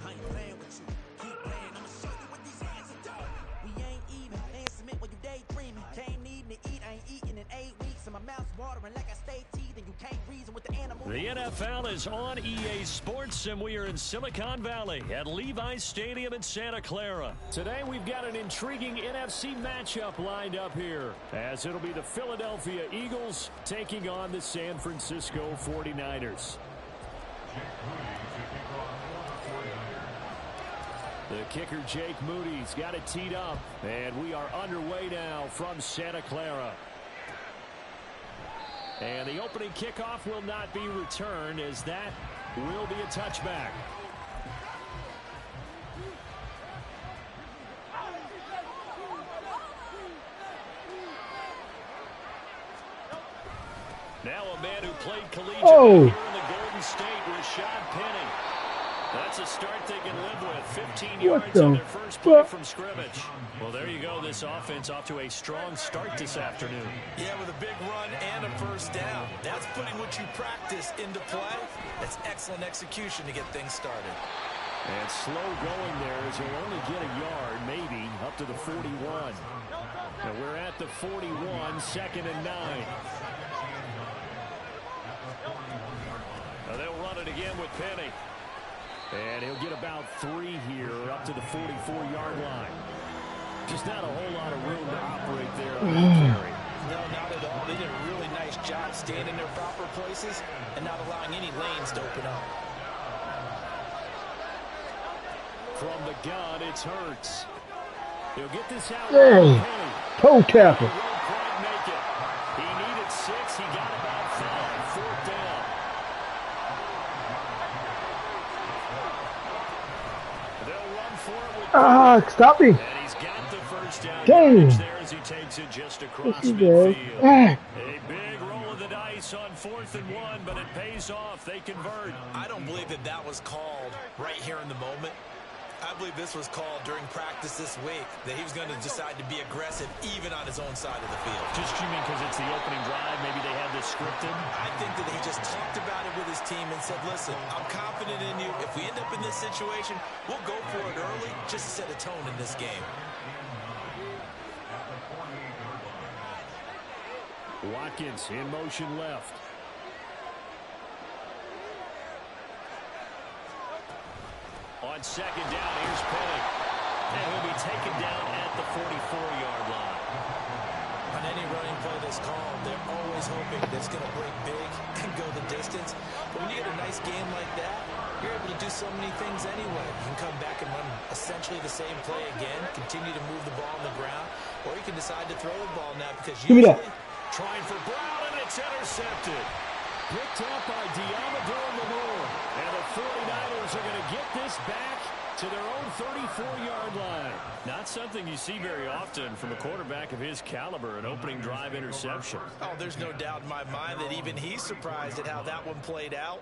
I ain't playing with you. Keep playing, I'ma show you what these hands are doing. We ain't even, they ain't submit when you daydreaming. Can't need to eat, I ain't eating in 8 weeks. And my mouth's watering like I stay teeth, and you can't reason with the animal. The NFL is on EA Sports, and we are in Silicon Valley at Levi's Stadium in Santa Clara. Today we've got an intriguing NFC matchup lined up here, as it'll be the Philadelphia Eagles taking on the San Francisco 49ers. The kicker, Jake Moody's got it teed up, and we are underway now from Santa Clara. And the opening kickoff will not be returned, as that will be a touchback. Now a man who played collegiate here in the Golden State, Rashad Penny. That's a start they can live with. 15 yards on their first play from scrimmage. Well, there you go. This offense off to a strong start this afternoon. Yeah, with a big run and a first down. That's putting what you practice into play. That's excellent execution to get things started. And slow going there as he'll only get a yard, maybe, up to the 41. And we're at the 41, 2nd and 9. Now they'll run it again with Penny. And he'll get about 3 here up to the 44-yard line. Just not a whole lot of room to operate there on the carry. No, not at all. They did a really nice job staying in their proper places and not allowing any lanes to open up. From the gun, it's Hurts. He'll get this out. Toe tackle. Won't quite make it. He needed 6. He got about 5. 4th down. Stop me. And he's got the first down there as he takes it just across midfield. A big roll of the dice on 4th and 1, but it pays off. They convert. I don't believe that was called right here in the moment. I believe this was called during practice this week, that he was going to decide to be aggressive even on his own side of the field. Just you mean because it's the opening drive, maybe they had this scripted? I think that he just talked about it with his team and said, listen, I'm confident in you. If we end up in this situation, we'll go for it early just to set a tone in this game. Watkins in motion left. On second down, here's Penning. And he'll be taken down at the 44-yard line. On any running play that's called, they're always hoping that it's going to break big and go the distance. But when you get a nice game like that, you're able to do so many things anyway. You can come back and run essentially the same play again, continue to move the ball on the ground, or you can decide to throw the ball now because usually trying for Brown, and it's intercepted. Picked up by Diamador Manor. And the 49ers are going to get this back to their own 34-yard line. Not something you see very often from a quarterback of his caliber, an opening drive interception. Oh, there's no doubt in my mind that even he's surprised at how that one played out.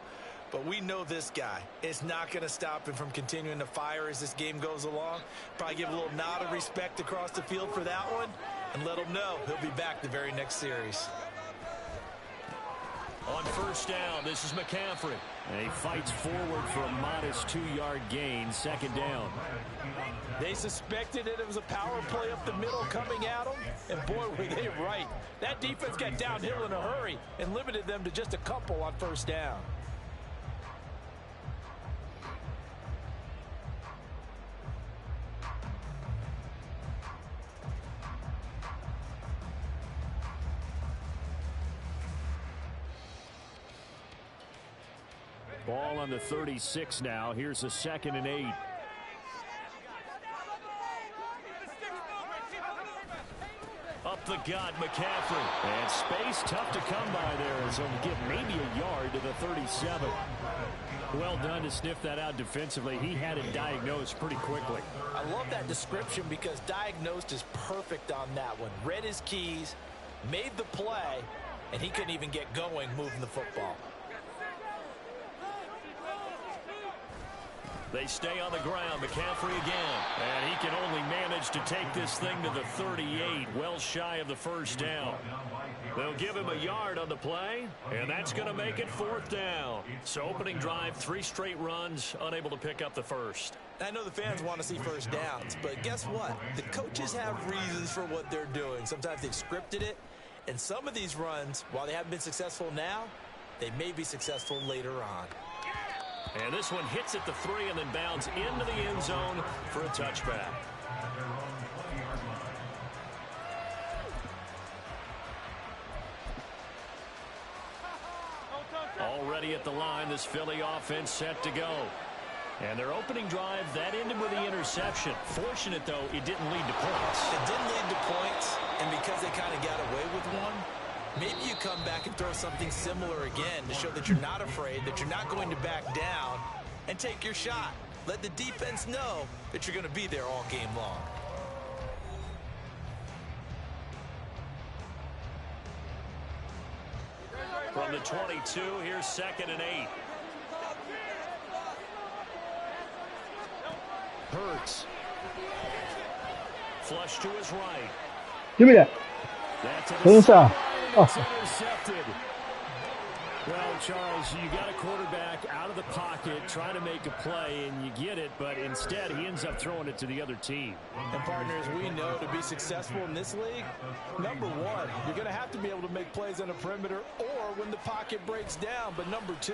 But we know this guy is not going to stop him from continuing to fire as this game goes along. Probably give a little nod of respect across the field for that one and let him know he'll be back the very next series. On first down, this is McCaffrey. And he fights forward for a modest 2-yard gain, second down. They suspected that it was a power play up the middle coming at them, and boy, were they right. That defense got downhill in a hurry and limited them to just a couple on first down. Ball on the 36 now. Here's a 2nd and 8. Up the gut, McCaffrey. And space tough to come by there. So we get maybe a yard to the 37. Well done to sniff that out defensively. He had it diagnosed pretty quickly. I love that description because diagnosed is perfect on that one. Read his keys, made the play, and he couldn't even get going moving the football. They stay on the ground. McCaffrey again. And he can only manage to take this thing to the 38, well shy of the first down. They'll give him a yard on the play, and that's going to make it 4th down. So opening drive, 3 straight runs, unable to pick up the first. I know the fans want to see first downs, but guess what? The coaches have reasons for what they're doing. Sometimes they've scripted it, and some of these runs, while they haven't been successful now, they may be successful later on. And this one hits at the 3 and then bounds into the end zone for a touchback. Already at the line, this Philly offense set to go. And their opening drive, that ended with the interception. Fortunate, though, it didn't lead to points. It didn't lead to points, and because they kind of got away with one, maybe you come back and throw something similar again to show that you're not afraid, that you're not going to back down, and take your shot. Let the defense know that you're going to be there all game long. From the 22, here's 2nd and 8. Hurts. Flush to his right. Give me that. That's inside. Intercepted. Well, Charles, you got a quarterback out of the pocket trying to make a play, and you get it, but instead he ends up throwing it to the other team. And partners, we know to be successful in this league, number one, you're going to have to be able to make plays on the perimeter or when the pocket breaks down. But number two,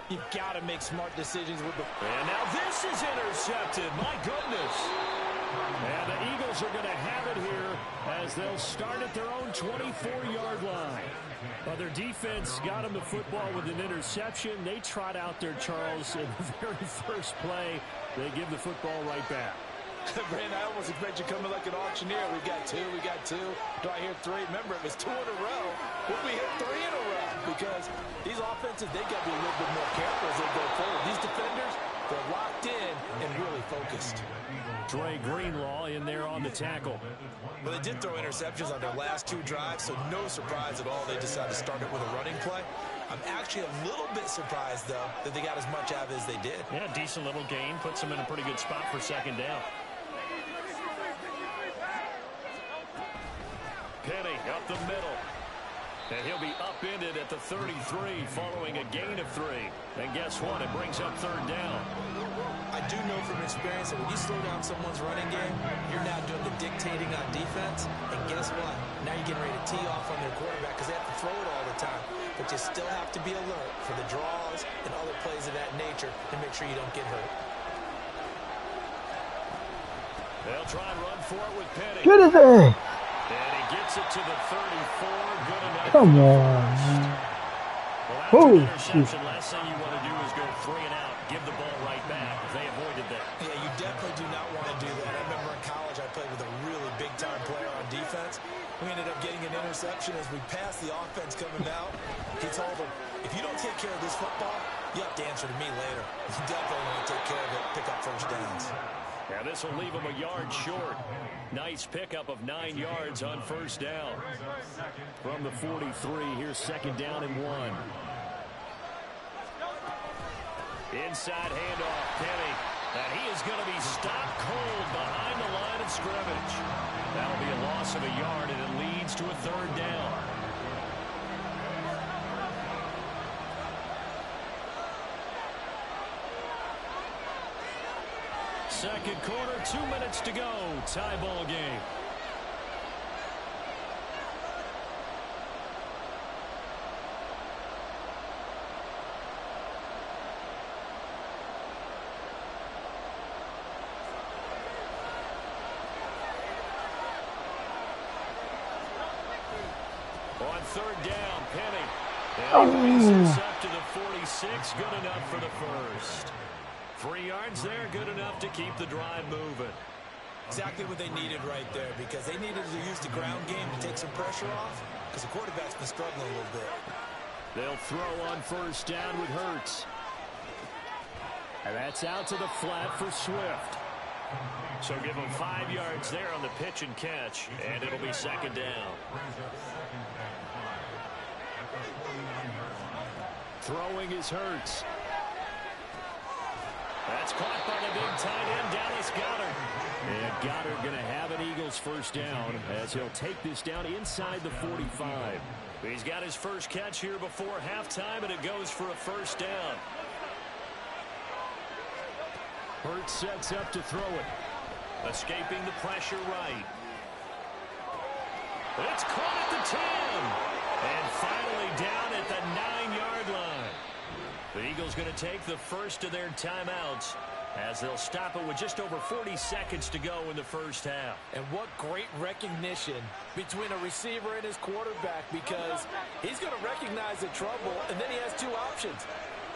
you've got to make smart decisions with the... And now this is intercepted. My goodness. And the Eagles are going to have it here as they'll start at their own 24-yard line. But their defense got them the football with an interception. They trot out there, Charles, in the very first play. They give the football right back. Brandon, I almost expect you coming like an auctioneer. We got two. Do I hear 3? Remember, it was 2 in a row. Will we hit 3 in a row? Because these offenses, they got to be a little bit more careful as they go forward. These defenders, they're locked in and really focused. Dre Greenlaw in there on the tackle. Well, they did throw interceptions on their last 2 drives, so no surprise at all they decided to start it with a running play. I'm actually a little bit surprised, though, that they got as much out of it as they did. Yeah, decent little gain. Puts them in a pretty good spot for second down. Penny up the middle. And he'll be upended at the 33 following a gain of 3. And guess what? It brings up third down. I do know from experience that when you slow down someone's running game, you're now doing the dictating on defense. And guess what? Now you're getting ready to tee off on their quarterback because they have to throw it all the time. But you still have to be alert for the draws and other plays of that nature to make sure you don't get hurt. They'll try and run for it with Penny. Get it there. And he gets it to the 34. Good enough. Come on, man. Well, after interception, last thing you want to do is go 3 and out, give the ball right back. They avoided that. Yeah, you definitely do not want to do that. I remember in college I played with a really big-time player on defense. We ended up getting an interception as we passed the offense coming out. He told him, if you don't take care of this football, you have to answer to me later. You definitely want to take care of it, pick up first downs. Now this will leave him a yard short. Nice pickup of 9 yards on first down. From the 43, here's second down and 1. Inside handoff, Penny. And he is going to be stopped cold behind the line of scrimmage. That'll be a loss of a yard, and it leads to a third down. Second quarter, 2 minutes to go. Tie ball game. On third down, Penny. And he races up to the 46. Good enough for the first. 3 yards there, good enough to keep the drive moving. Exactly what they needed right there, because they needed to use the ground game to take some pressure off, because the quarterback's been struggling a little bit. They'll throw on first down with Hurts. And that's out to the flat for Swift. So give him 5 yards there on the pitch and catch, and it'll be second down. Throwing is Hurts. That's caught by the big tight end, Dallas Goedert. And Goedert going to have an Eagles first down as he'll take this down inside the 45. He's got his first catch here before halftime, and it goes for a first down. Hurts sets up to throw it. Escaping the pressure right. It's caught at the 10. And finally down at the 9-yard line. The Eagles going to take the first of their timeouts as they'll stop it with just over 40 seconds to go in the first half. And what great recognition between a receiver and his quarterback, because he's going to recognize the trouble, and then he has 2 options.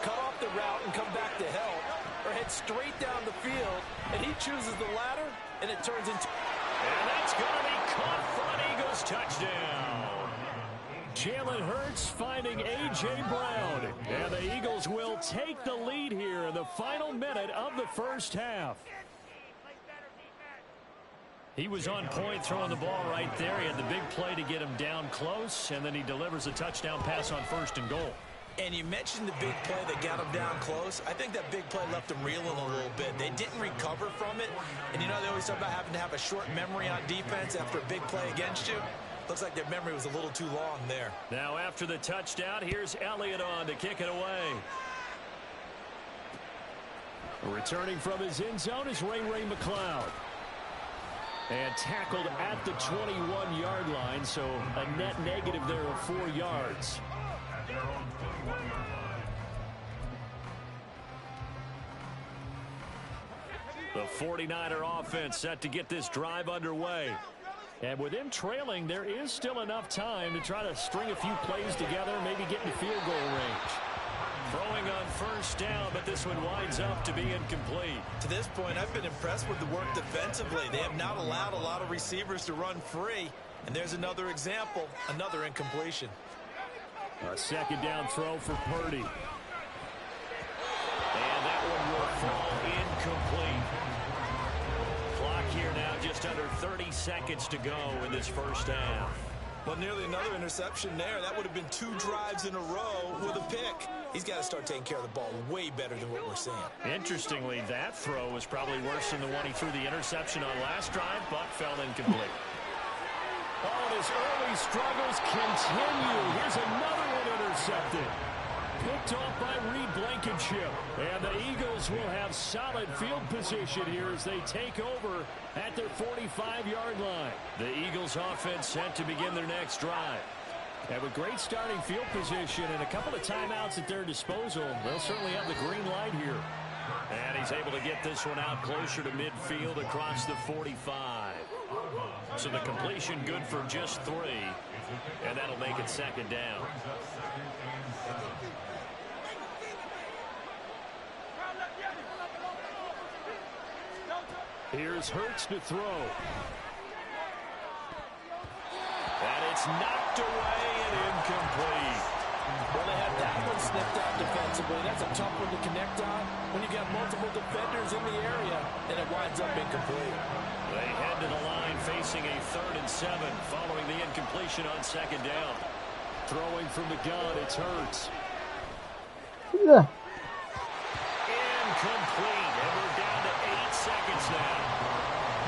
Cut off the route and come back to help, or head straight down the field, and he chooses the latter, and it turns into... And that's going to be caught for an Eagles touchdown. Jalen Hurts finding A.J. Brown. And the Eagles will take the lead here in the final minute of the first half. He was on point throwing the ball right there. He had the big play to get him down close, and then he delivers a touchdown pass on first and goal. And you mentioned the big play that got him down close. I think that big play left him reeling a little bit. They didn't recover from it. And you know, they always talk about having to have a short memory on defense after a big play against you. Looks like their memory was a little too long there. Now after the touchdown, here's Elliott on to kick it away. Returning from his end zone is Ray McCloud. And tackled at the 21-yard line, so a net negative there of 4 yards. The 49er offense set to get this drive underway. And with them trailing, there is still enough time to try to string a few plays together, maybe get in field goal range. Throwing on first down, but this one winds up to be incomplete. To this point, I've been impressed with the work defensively. They have not allowed a lot of receivers to run free. And there's another example, another incompletion. A second down throw for Purdy. And that one will fall incomplete. Clock here now just under 30 seconds to go in this first half. Well, nearly another interception there. That would have been 2 drives in a row with a pick. He's got to start taking care of the ball way better than what we're seeing. Interestingly, that throw was probably worse than the one he threw the interception on last drive, but fell incomplete. Oh, and his early struggles continue. Here's another one intercepted. Picked off by Reed Blankenship. And the Eagles will have solid field position here as they take over at their 45-yard line. The Eagles offense set to begin their next drive. And with great starting field position and a couple of timeouts at their disposal, they'll certainly have the green light here. And he's able to get this one out closer to midfield across the 45. So the completion good for just 3. And that'll make it second down. Here's Hurts to throw. And it's knocked away and incomplete. Well, they had that one snipped out defensively. That's a tough one to connect on when you got multiple defenders in the area, and it winds up incomplete. They head to the line facing a 3rd and 7 following the incompletion on second down. Throwing from the gun, it's Hurts. Yeah. Incomplete, and we're down to 8 seconds now.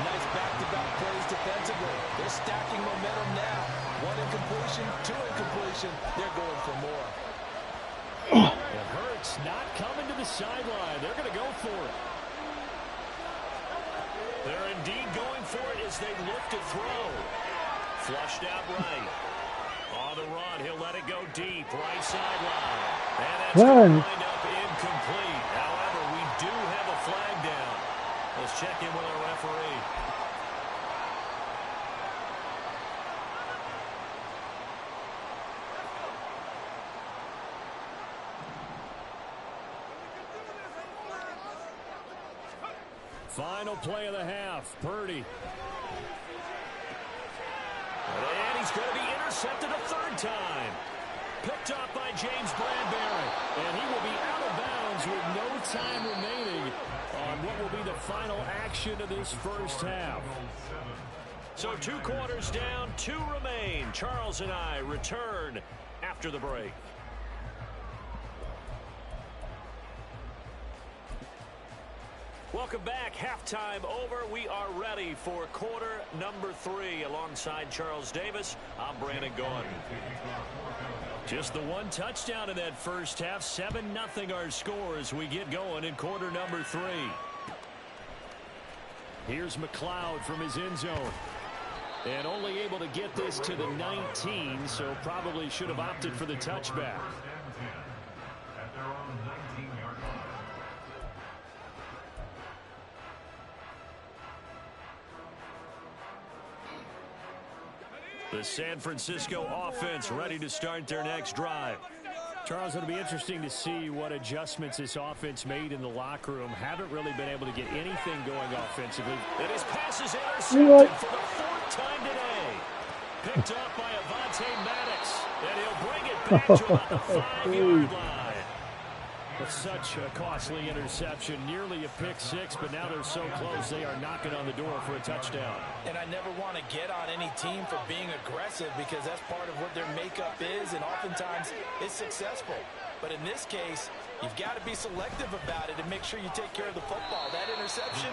Nice back-to-back plays defensively. They're stacking momentum now. 1 incompletion, 2 incompletion. They're going for more. And Hurts not coming to the sideline. They're going to go for it. They're indeed going for it as they look to throw. Flushed out right. On the run, he'll let it go deep. Right sideline. And that's going to wind up incomplete. However, we do have a flag down. Let's check in with our referee. Final play of the half. Purdy. And he's going to be intercepted a 3rd time. Picked off by James Bradbury. And he will be out of bounds with no time remaining on what will be the final action of this first half. So 2 quarters down, 2 remain. Charles and I return after the break. Welcome back. Halftime over. We are ready for quarter number 3. Alongside Charles Davis, I'm Brandon Gaughan. Just the 1 touchdown in that first half. 7-0 our score as we get going in quarter number 3. Here's McLeod from his end zone. And only able to get this to the 19, so probably should have opted for the touchback. At their own 19-yard line. The San Francisco offense ready to start their next drive. Charles, it'll be interesting to see what adjustments this offense made in the locker room. Haven't really been able to get anything going offensively. And his pass is intercepted for the 4th time today. Picked up by Avonte Maddox. And he'll bring it back to about the 5-yard line. But such a costly interception, nearly a pick 6, but now they're so close they are knocking on the door for a touchdown. And I never want to get on any team for being aggressive because that's part of what their makeup is, and oftentimes it's successful. But in this case, you've got to be selective about it and make sure you take care of the football. That interception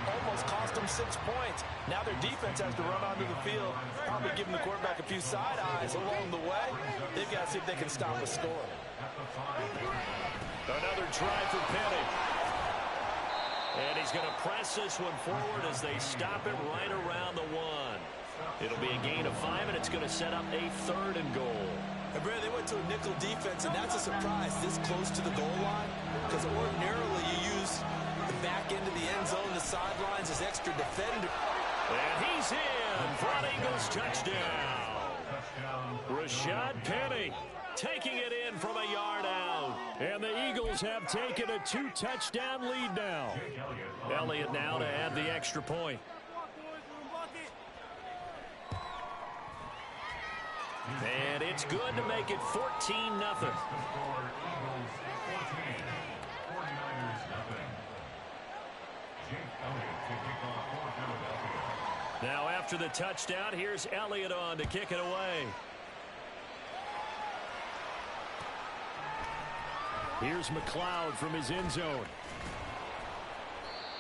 almost cost them 6 points. Now their defense has to run onto the field, probably giving the quarterback a few side eyes along the way. They've got to see if they can stop the score. Another try for Penny. And he's going to press this one forward as they stop it right around the 1. It'll be a gain of 5, and it's going to set up a 3rd and goal. And Brad, they went to a nickel defense, and that's a surprise this close to the goal line, because ordinarily you use the back end of the end zone, the sidelines as extra defender. And he's in for an Eagles touchdown. Rashad Penny taking it in from a yard out. And the Eagles have taken a 2-touchdown lead now. Elliott now to add the extra point. And it's good to make it 14-0. Now after the touchdown, here's Elliott on to kick it away. Here's McLeod from his end zone.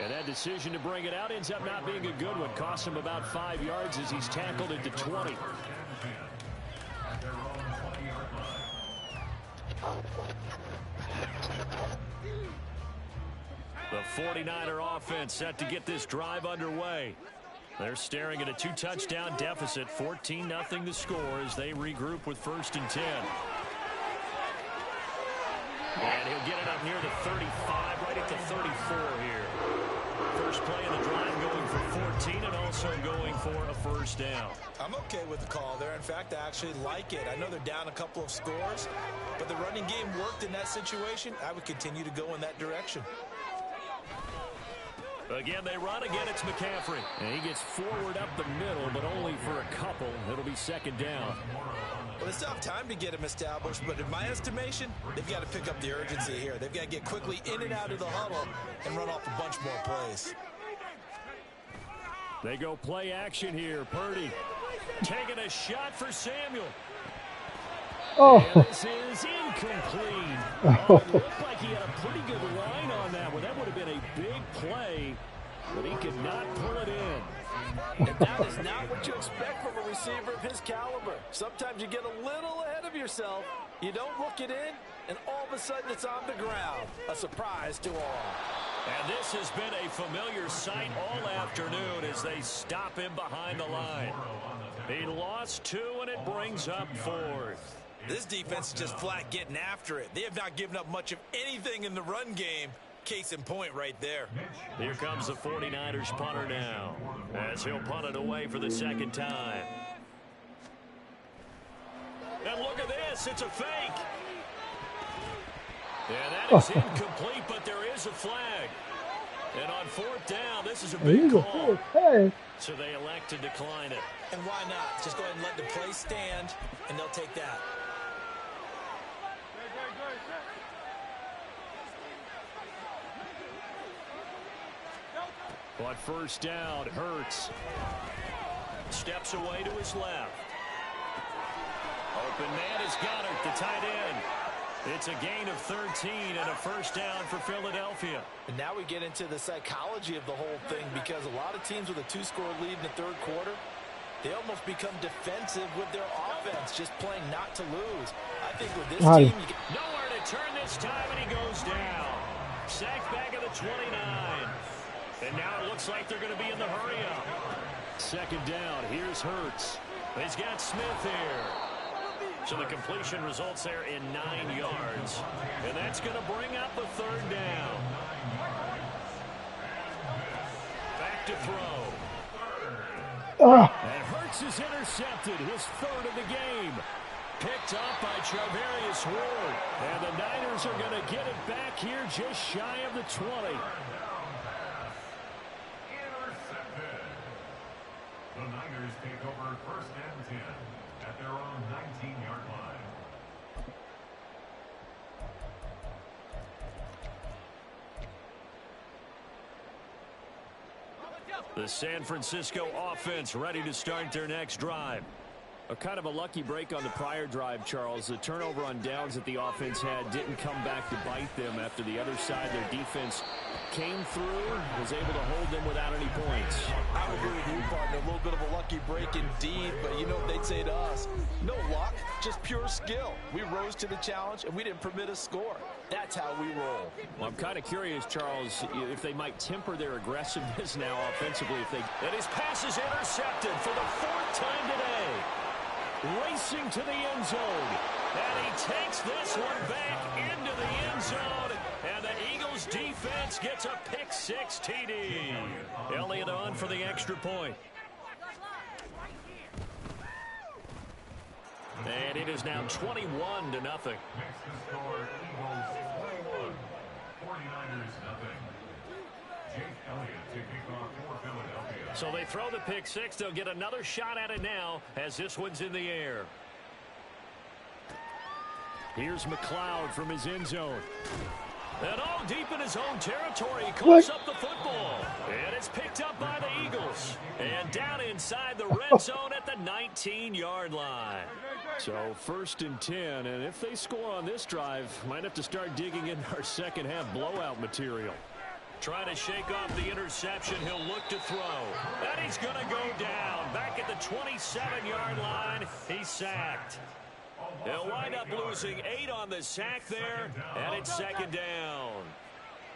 And that decision to bring it out ends up not being a good one. Costs him about 5 yards as he's tackled into 20. The 49er offense set to get this drive underway. They're staring at a 2-touchdown deficit. 14-0 the score as they regroup with 1st and 10. And he'll get it up near the 35, right at the 34 here. First play of the drive going for 14 and also going for a 1st down. I'm okay with the call there. In fact, I actually like it. I know they're down a couple of scores, but the running game worked in that situation. I would continue to go in that direction. Again, they run. Again, it's McCaffrey. And he gets forward up the middle, but only for a couple. It'll be 2nd down. Well, they still have time to get him established, but in my estimation, they've got to pick up the urgency here. They've got to get quickly in and out of the huddle and run off a bunch more plays. They go play action here. Purdy taking a shot for Samuel. Oh. And this is incomplete. Oh, it looked like he had a pretty good line on that one. That would have been a big play, but he could not pull it in. And that is not what you expect from a receiver of his caliber. Sometimes you get a little ahead of yourself. You don't look it in, and all of a sudden it's on the ground. A surprise to all. And this has been a familiar sight all afternoon as they stop him behind the line. He lost 2, and it brings up 4th. This defense is just flat getting after it. They have not given up much of anything in the run game. Case in point right there. Here comes the 49ers punter now as he'll punt it away for the 2nd time. And look at this. It's a fake. And that is incomplete, but there is a flag. And on 4th down, this is a big call. So they elect to decline it. And why not? Just go ahead and let the play stand, and they'll take that. On 1st down, Hurts steps away to his left. Open man is Goddard, the tight end. It's a gain of 13 and a 1st down for Philadelphia. And now we get into the psychology of the whole thing, because a lot of teams with a 2-score lead in the 3rd quarter, they almost become defensive with their offense, just playing not to lose. I think with this team, you get nowhere to turn this time, and he goes down. Sacked back at the 29. And now it looks like they're going to be in the hurry-up. 2nd down, here's Hurts. He's got Smith here. So the completion results there in 9 yards. And that's going to bring up the 3rd down. Back to throw. And Hurts is intercepted, his 3rd of the game. Picked up by Charvarius Ward. And the Niners are going to get it back here just shy of the 20. The Niners take over 1st and 10 at their own 19-yard line. The San Francisco offense ready to start their next drive. A kind of a lucky break on the prior drive, Charles. The turnover on downs that the offense had didn't come back to bite them after the other side. Their defense came through, was able to hold them without any points. I would agree with you, partner. A little bit of a lucky break indeed, but you know what they'd say to us? No luck, just pure skill. We rose to the challenge, and we didn't permit a score. That's how we roll. Well, I'm kind of curious, Charles, if they might temper their aggressiveness now offensively. And his pass is intercepted for the 4th time today. Racing to the end zone. And he takes this one back into the end zone. And the Eagles defense gets a pick-6 TD. Elliott on for the extra point. And it is now 21-0. Next to score, Eagles 21, 49ers nothing. Jake Elliott to kick off for Philadelphia. So they throw the pick-6. They'll get another shot at it now as this one's in the air. Here's McLeod from his end zone. And all deep in his own territory, he coughs up the football. And it's picked up by the Eagles. And down inside the red zone at the 19-yard line. So 1st and 10, and if they score on this drive, might have to start digging in our second half blowout material. Trying to shake off the interception, he'll look to throw. And he's going to go down. Back at the 27-yard line, he's sacked. They'll wind up losing 8 on the sack there, and it's 2nd down.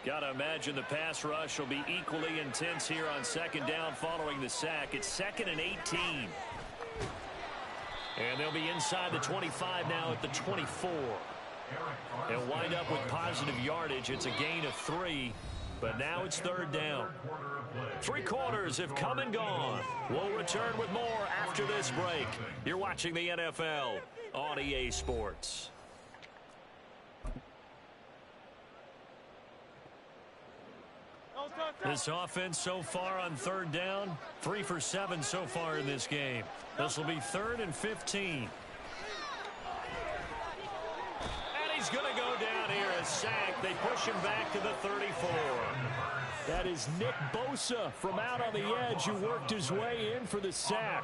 Got to imagine the pass rush will be equally intense here on 2nd down following the sack. It's 2nd and 18. And they'll be inside the 25 now at the 24. They'll wind up with positive yardage. It's a gain of 3, but now it's 3rd down. 3 quarters have come and gone. We'll return with more after this break. You're watching the NFL on EA Sports. This offense so far on 3rd down, 3 for 7 so far in this game. This will be 3rd and 15. And he's going to go down here, a sack. They push him back to the 34. That is Nick Bosa from out on the edge who worked his way in for the sack.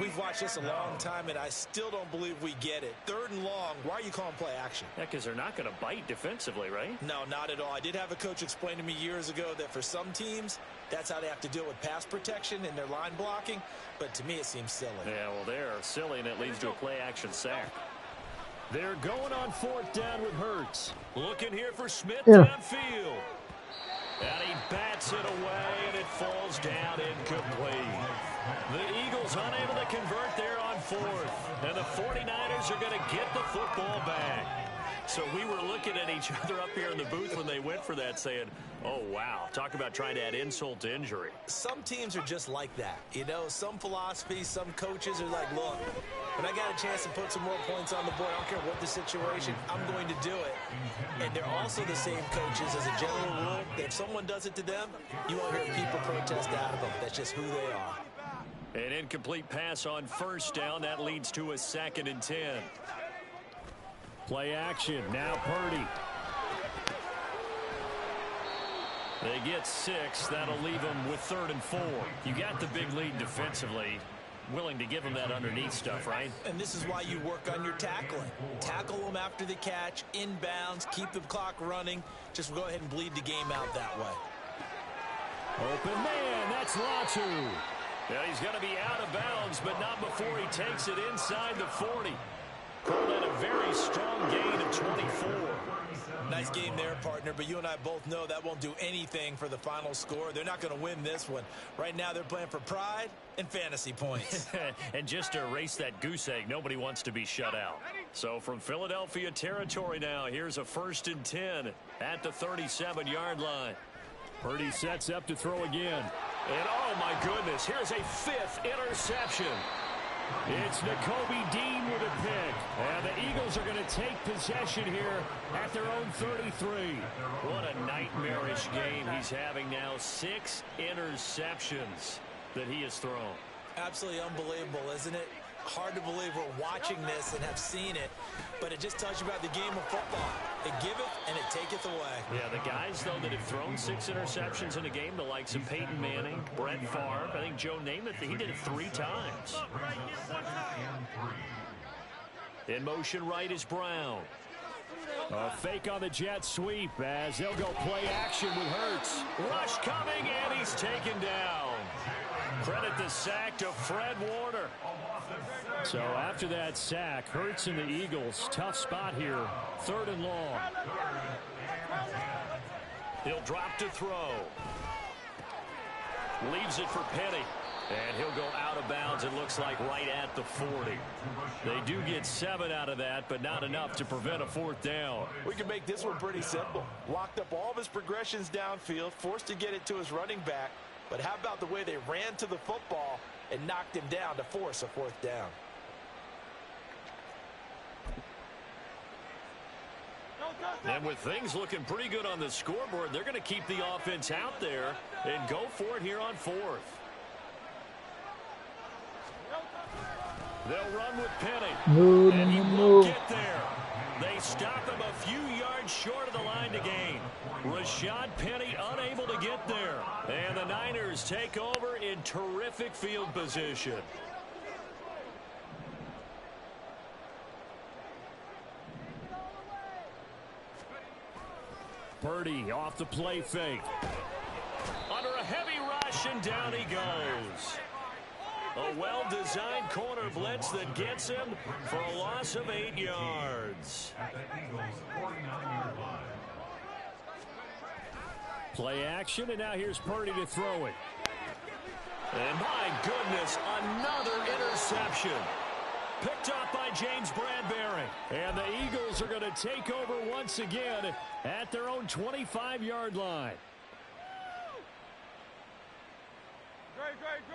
We've watched this a long time, and I still don't believe we get it. 3rd and long, why are you calling play action? Yeah, because they're not going to bite defensively, right? No, not at all. I did have a coach explain to me years ago that for some teams, that's how they have to deal with pass protection and their line blocking. But to me, it seems silly. Yeah, well, they're silly, and it leads to a play-action sack. They're going on 4th down with Hurts. Looking here for Smith downfield. And he bats it away, and it falls down incomplete. The Eagles unable to convert there on 4th. And the 49ers are going to get the football back. So we were looking at each other up here in the booth when they went for that saying, oh, wow, talk about trying to add insult to injury. Some teams are just like that. You know, some philosophies, some coaches are like, look, when I got a chance to put some more points on the board, I don't care what the situation, I'm going to do it. And they're also the same coaches as a general rule. If someone does it to them, you won't hear people protest out of them. That's just who they are. An incomplete pass on 1st down. That leads to a 2nd and 10. Play action. Now Purdy. They get 6. That'll leave them with 3rd and 4. You got the big lead defensively. Willing to give them that underneath stuff, right? And this is why you work on your tackling. Tackle them after the catch, inbounds, keep the clock running. Just go ahead and bleed the game out that way. Open man. That's Latu. Yeah, he's going to be out of bounds, but not before he takes it inside the 40. Called that a very strong gain of 24. Nice game there, partner, but you and I both know that won't do anything for the final score. They're not going to win this one. Right now, they're playing for pride and fantasy points. And just to erase that goose egg, nobody wants to be shut out. So from Philadelphia territory now, here's a 1st and 10 at the 37-yard line. Purdy sets up to throw again. And, oh, my goodness, here's a 5th interception. It's Nakobe Dean with a pick. And the Eagles are going to take possession here at their own 33. What a nightmarish game he's having now. 6 interceptions that he has thrown. Absolutely unbelievable, isn't it? Hard to believe we're watching this and have seen it, but it just tells you about the game of football. It giveth and it taketh away. Yeah, the guys, though, that have thrown 6 interceptions in a game, the likes of Peyton Manning, Brett Favre, I think Joe Namath, he did it 3 times. In motion right is Brown. A fake on the jet sweep as they'll go play action with Hurts. Rush coming, and he's taken down. Credit the sack to Fred Warner. So after that sack, Hurts and the Eagles, tough spot here. 3rd and long. He'll drop to throw. Leaves it for Penny. And he'll go out of bounds, it looks like, right at the 40. They do get 7 out of that, but not enough to prevent a 4th down. We can make this one pretty simple. Locked up all of his progressions downfield, forced to get it to his running back. But how about the way they ran to the football and knocked him down to force a 4th down? And with things looking pretty good on the scoreboard, they're going to keep the offense out there and go for it here on 4th. They'll run with Penny. And he won't get there. They stop him a few yards short of the line to gain. Rashad Penny unable to get there. And the Niners take over in terrific field position. Purdy off the play fake. Under a heavy rush, and down he goes. A well-designed corner blitz that gets him for a loss of 8 yards. At the Eagles' 49-yard line. Play action, and now here's Purdy to throw it. And my goodness, another interception. Picked up by James Bradbury. And the Eagles are going to take over once again at their own 25-yard line.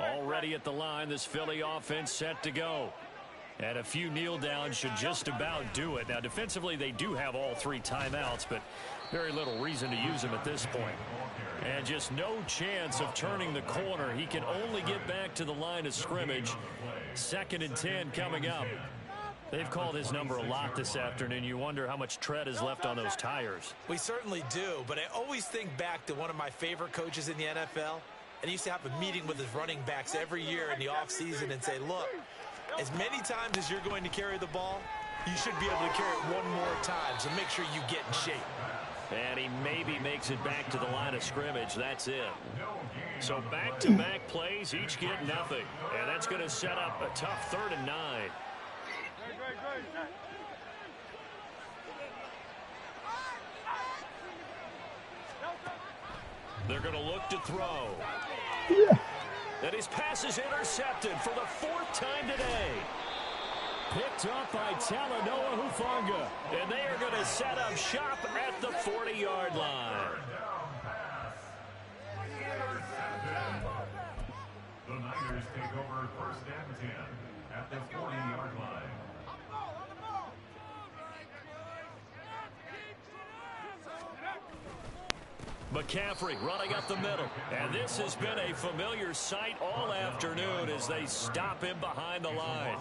Already at the line, this Philly offense set to go. And a few kneel downs should just about do it. Now, defensively, they do have all 3 timeouts, but very little reason to use them at this point. And just no chance of turning the corner. He can only get back to the line of scrimmage. 2nd and 10 coming up. They've called his number a lot this afternoon. You wonder how much tread is left on those tires. We certainly do, but I always think back to one of my favorite coaches in the NFL. And he used to have a meeting with his running backs every year in the offseason and say, look, as many times as you're going to carry the ball, you should be able to carry it one more time, so make sure you get in shape. And he maybe makes it back to the line of scrimmage. That's it. So back-to-back plays, each get nothing. And that's going to set up a tough 3rd and 9. They're going to look to throw. And his pass is intercepted for the 4th time today. Picked up by Talanoa Hufanga. And they are going to set up shop at the 40-yard line. The Niners take over 1st and 10 at the 40-yard line. McCaffrey running up the middle. And this has been a familiar sight all afternoon as they stop him behind the line.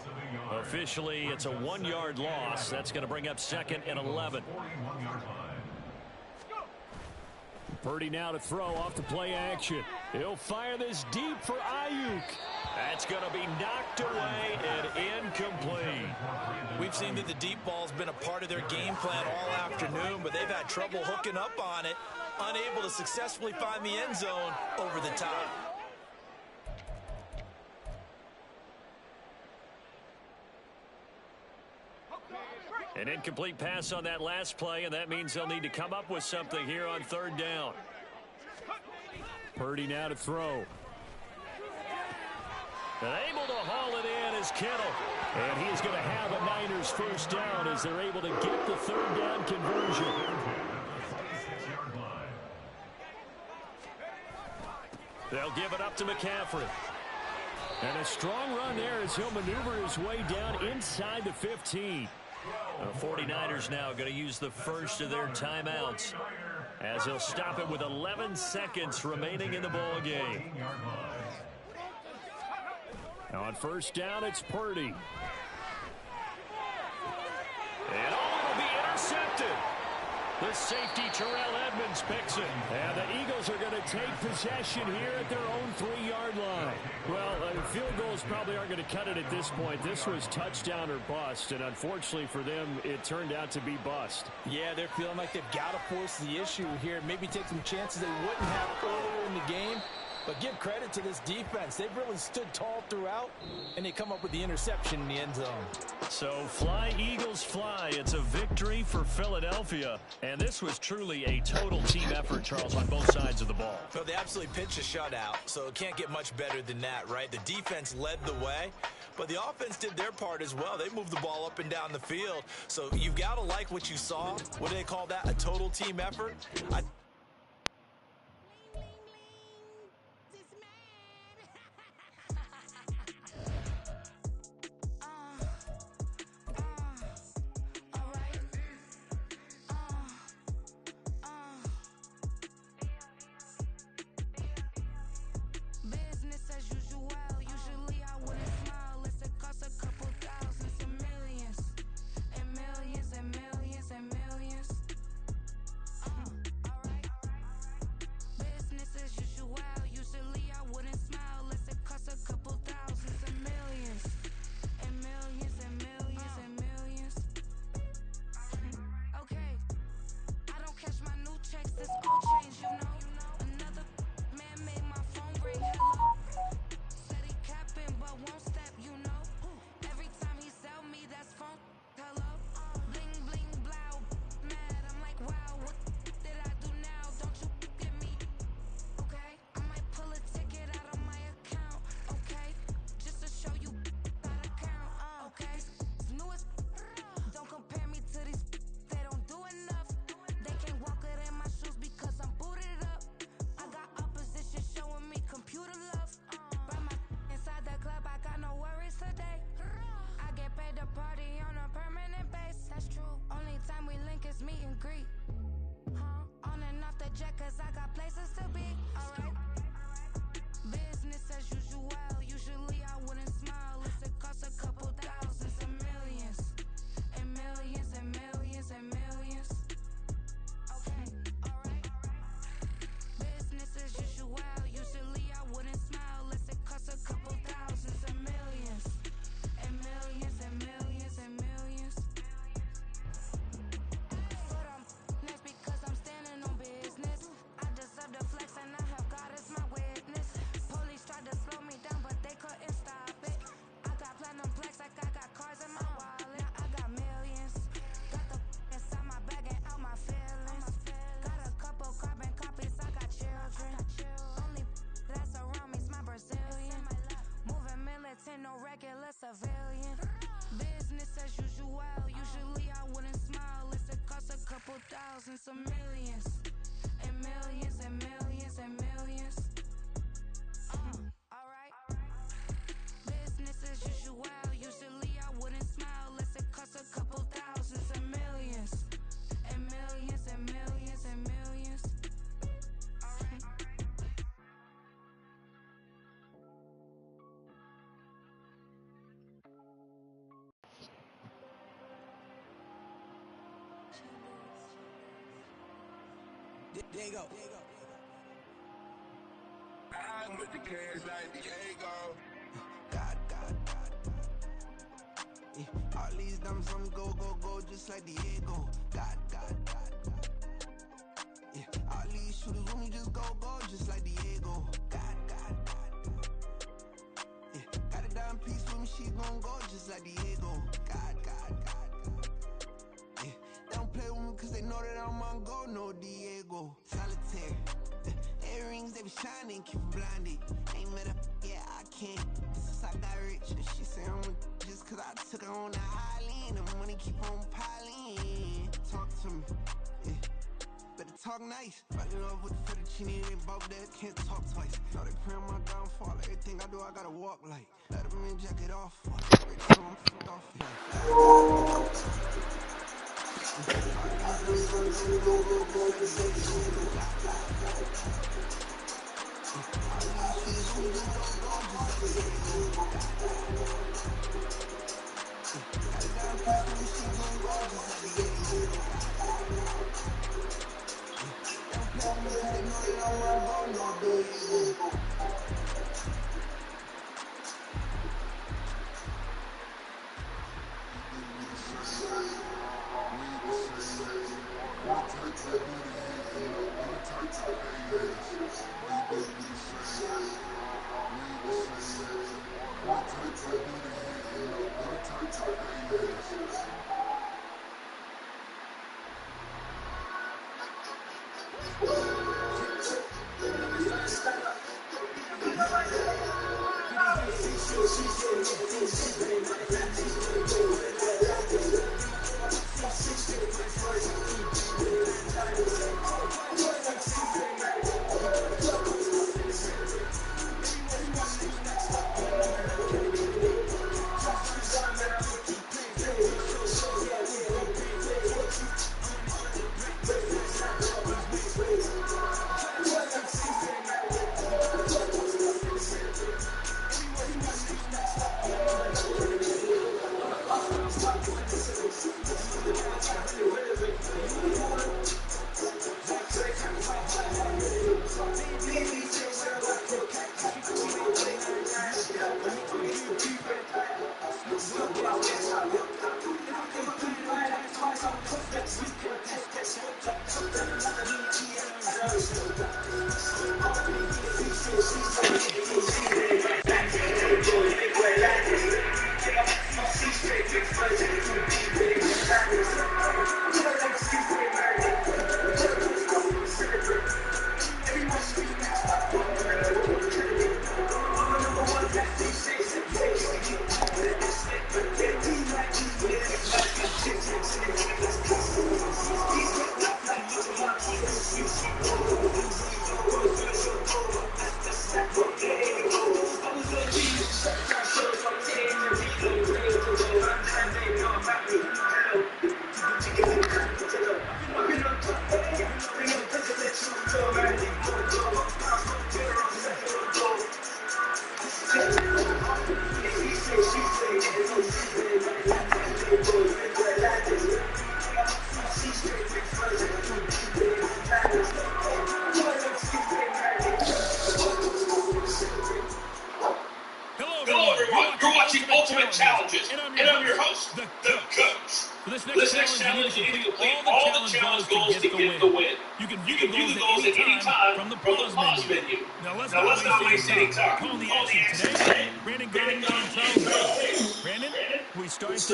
Officially, it's a 1-yard loss. That's going to bring up 2nd and 11. Purdy now to throw off the play action. He'll fire this deep for Ayuk. That's going to be knocked away and incomplete. We've seen that the deep ball's been a part of their game plan all afternoon, but they've had trouble hooking up on it, unable to successfully find the end zone over the top. An incomplete pass on that last play, and that means they'll need to come up with something here on 3rd down. Purdy now to throw. And able to haul it in is Kittle. And he is going to have a Niners 1st down as they're able to get the 3rd down conversion. They'll give it up to McCaffrey. And a strong run there as he'll maneuver his way down inside the 15. The 49ers now going to use the first of their timeouts as he'll stop it with 11 seconds remaining in the ball game. Now on 1st down, it's Purdy. And it'll be intercepted. The safety, Terrell Edmonds, picks it. And the Eagles are going to take possession here at their own 3-yard line. Well, field goals probably aren't going to cut it at this point. This was touchdown or bust, and unfortunately for them, it turned out to be bust. Yeah, they're feeling like they've got to force the issue here. Maybe take some chances they wouldn't have earlier in the game. But give credit to this defense. They've really stood tall throughout, and they come up with the interception in the end zone. So fly, Eagles, fly. It's a victory for Philadelphia. And this was truly a total team effort, Charles, on both sides of the ball. So they absolutely pitched a shutout, so it can't get much better than that, right? The defense led the way, but the offense did their part as well. They moved the ball up and down the field. So you've got to like what you saw. What do they call that? A total team effort? Millions and millions and millions. like it less civilian. Business as usual. Usually I wouldn't smile. It's a cost a couple thousand, some millions. And millions and millions and millions. Alright. Business as usual. Usually I wouldn't smile. Unless it costs a couple thousand, some millions. And millions and millions and millions. Alright. There you go. I'm with the cash like Diego. God. Yeah, all these dumps on go, just like Diego. God. Yeah, all these shooters when we just go, just like Diego. God. Yeah, got a dime piece with me, she gon' go just like Diego. God. Yeah, they don't play with me cause they know that I'm on go, no Diego. Solitaire. Earrings, they be shining, keep them blinded. Ain't met up, yeah, I can't. Since I got rich, and she say I'm just cause I took her on the island. The money keep on piling. Talk to me, yeah. Better talk nice. Fucking up with the fettuccine, they both dead, can't talk twice. Know they pray on my downfall. Everything I do, I gotta walk like. Let them in, jacket off. Rich, so I'm fucked off. Ultimate Challenges, and I'm your host, the Coach. For this next challenge, you need to complete all the challenge goals to get the win. You can view the goals at any time from the pause menu. Now let's not waste any time. Call the action today. Brandon Garden and Charles Bale. Brandon, we start this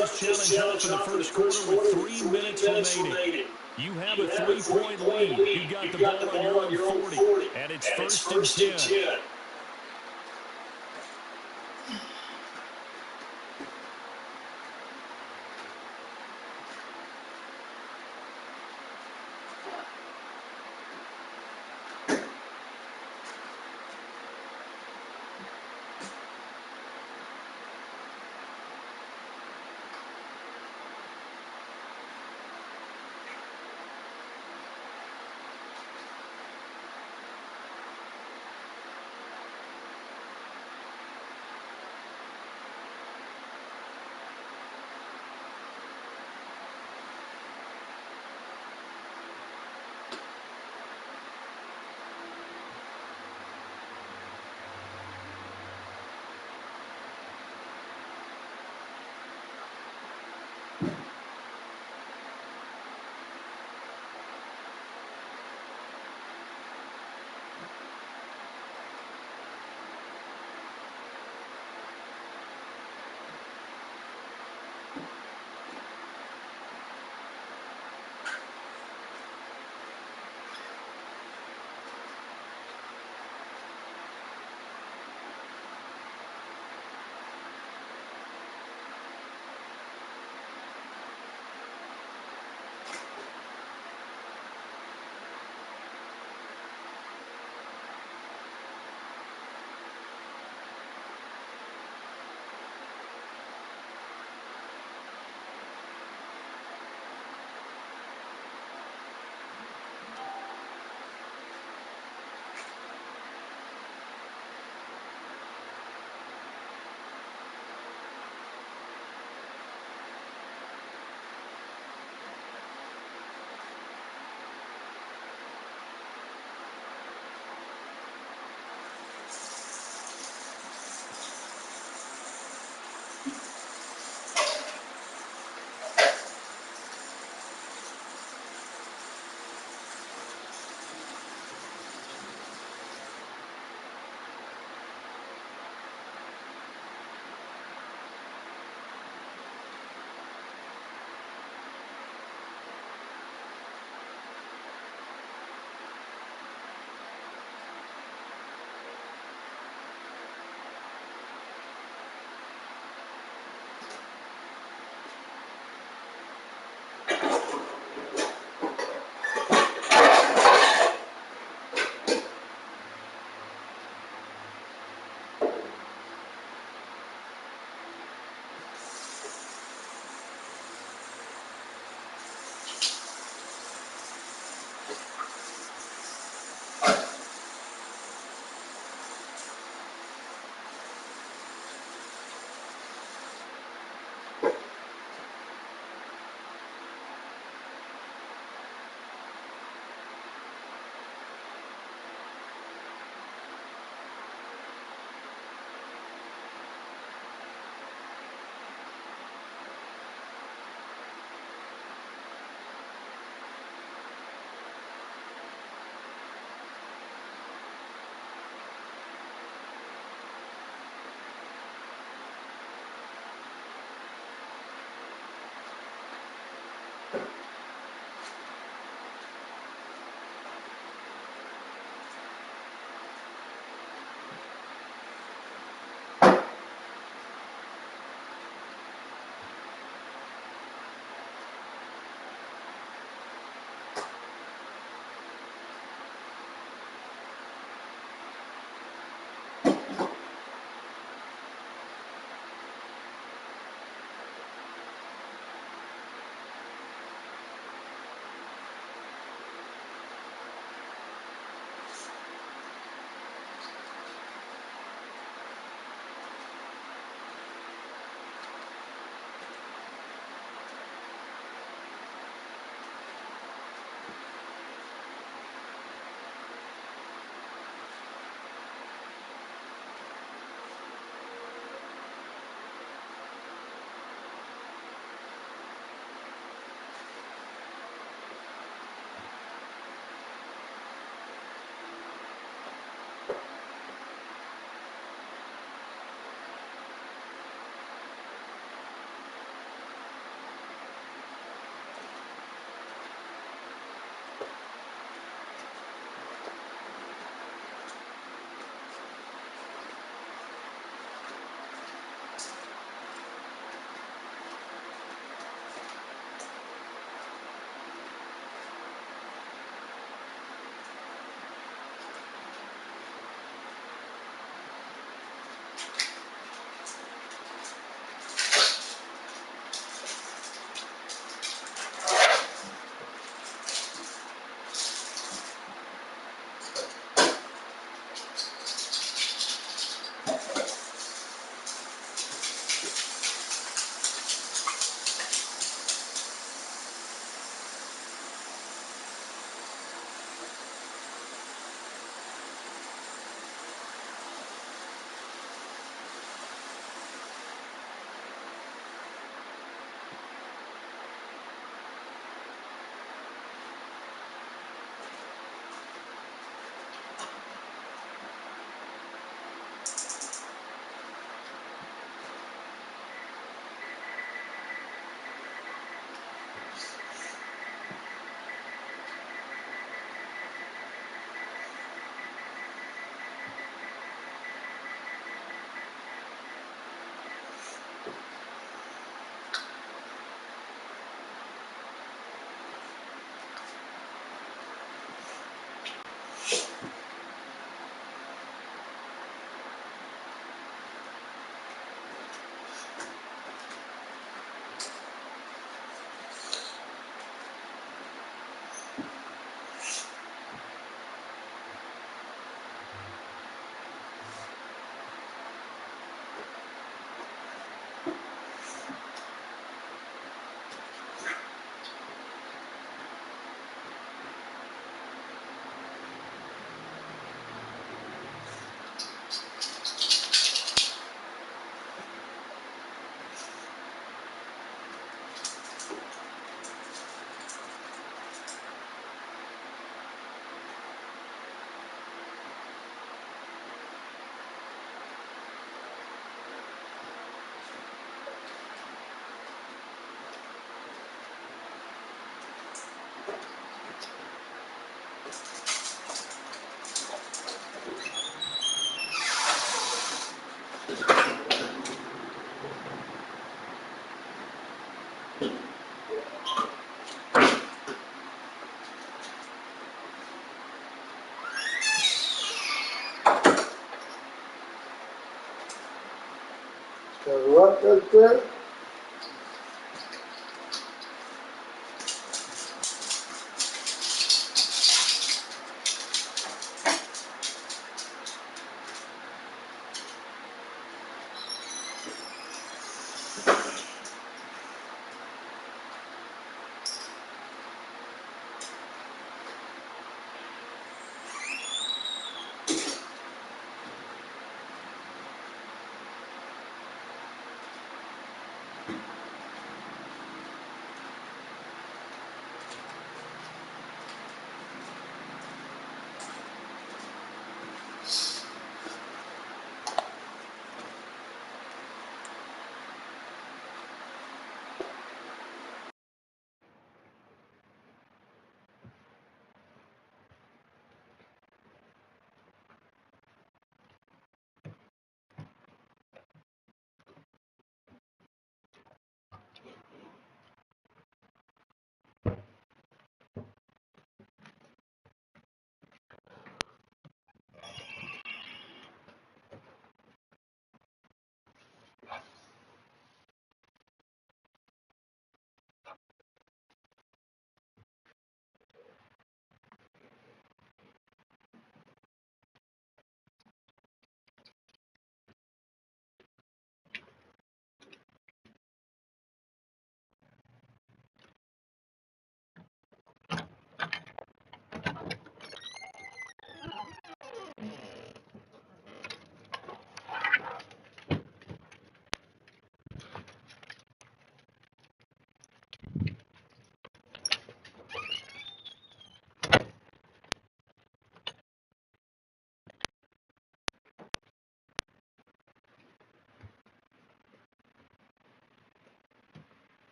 challenge off in the first quarter with 3 minutes remaining. You have a 3-point lead. You got the ball on your own 40, and it's first and 10. What is that?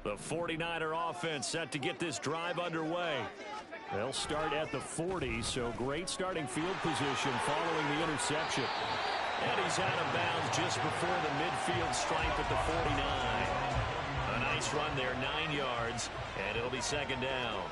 The 49er offense set to get this drive underway. They'll start at the 40, so great starting field position following the interception. And he's out of bounds just before the midfield stripe at the 49. A nice run there, 9 yards, and it'll be second down.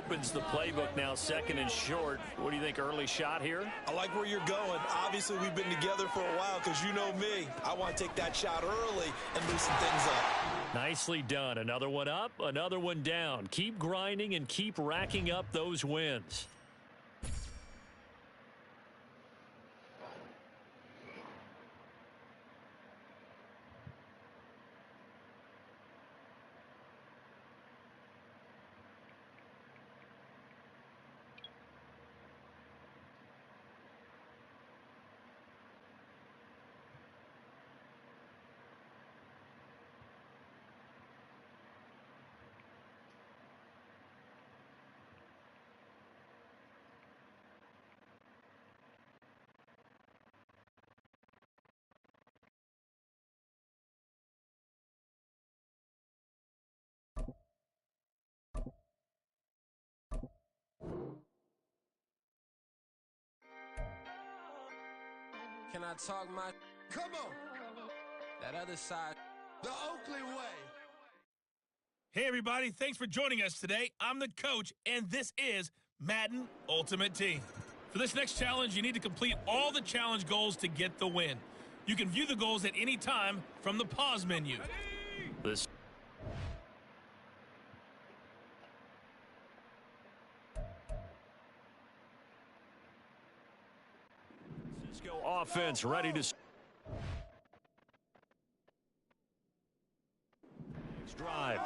Opens the playbook now, second and short. What do you think, early shot here? I like where you're going. Obviously, we've been together for a while because you know me. I want to take that shot early and loosen things up. Nicely done. Another one up, another one down. Keep grinding and keep racking up those wins. Can I talk my... Come on, That other side... the Oakley way. Hey, everybody. Thanks for joining us today. I'm the coach, and this is Madden Ultimate Team. For this next challenge, you need to complete all the challenge goals to get the win. You can view the goals at any time from the pause menu. This Cisco offense ready to next drive.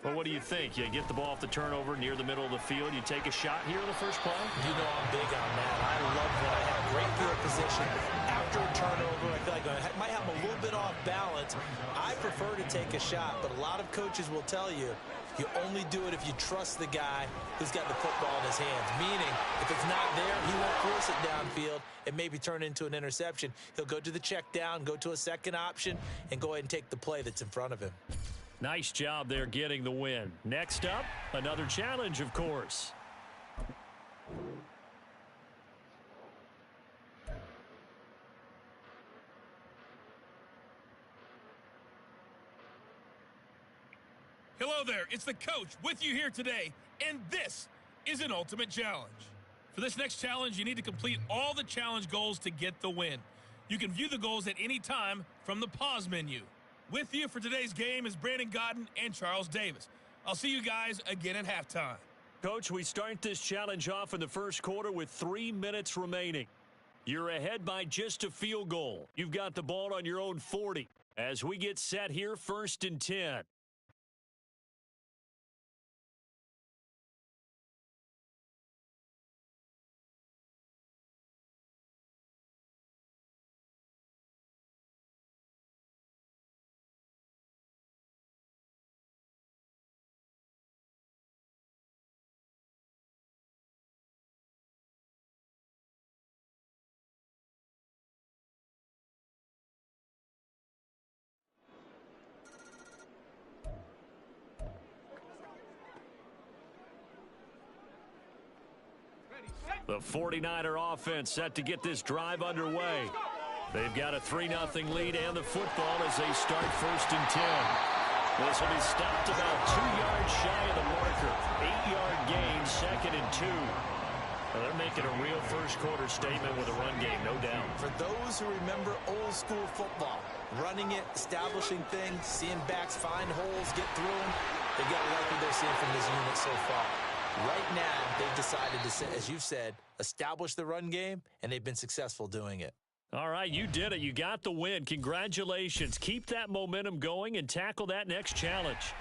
Well, what do you think? You get the ball off the turnover near the middle of the field. You take a shot here in the first play? You know I'm big on that. I love when I have great field position. After a turnover, I feel like I might have a little bit off balance. I prefer to take a shot, but a lot of coaches will tell you, you only do it if you trust the guy who's got the football in his hands. Meaning, if it's not there, he won't force it downfield and maybe turn into an interception. He'll go to the check down, go to a second option, and go ahead and take the play that's in front of him. Nice job there getting the win. Next up, another challenge, of course. Hello there. It's the coach with you here today, and this is an ultimate challenge. For this next challenge, you need to complete all the challenge goals to get the win. You can view the goals at any time from the pause menu. With you for today's game is Brandon Godden and Charles Davis. I'll see you guys again at halftime. Coach, we start this challenge off in the first quarter with 3 minutes remaining. You're ahead by just a field goal. You've got the ball on your own 40. As we get set here, 1st and 10. The 49er offense set to get this drive underway. They've got a 3-0 lead and the football as they start 1st and 10. This will be stopped about 2 yards shy of the marker. 8-yard gain, 2nd and 2. Well, they're making a real first quarter statement with a run game, no doubt. For those who remember old school football, running it, establishing things, seeing backs find holes, get through them, they've got to like what they're seeing from this unit so far. Right now, they've decided to, as you've said, establish the run game, and they've been successful doing it. All right, you did it. You got the win. Congratulations. Keep that momentum going and tackle that next challenge.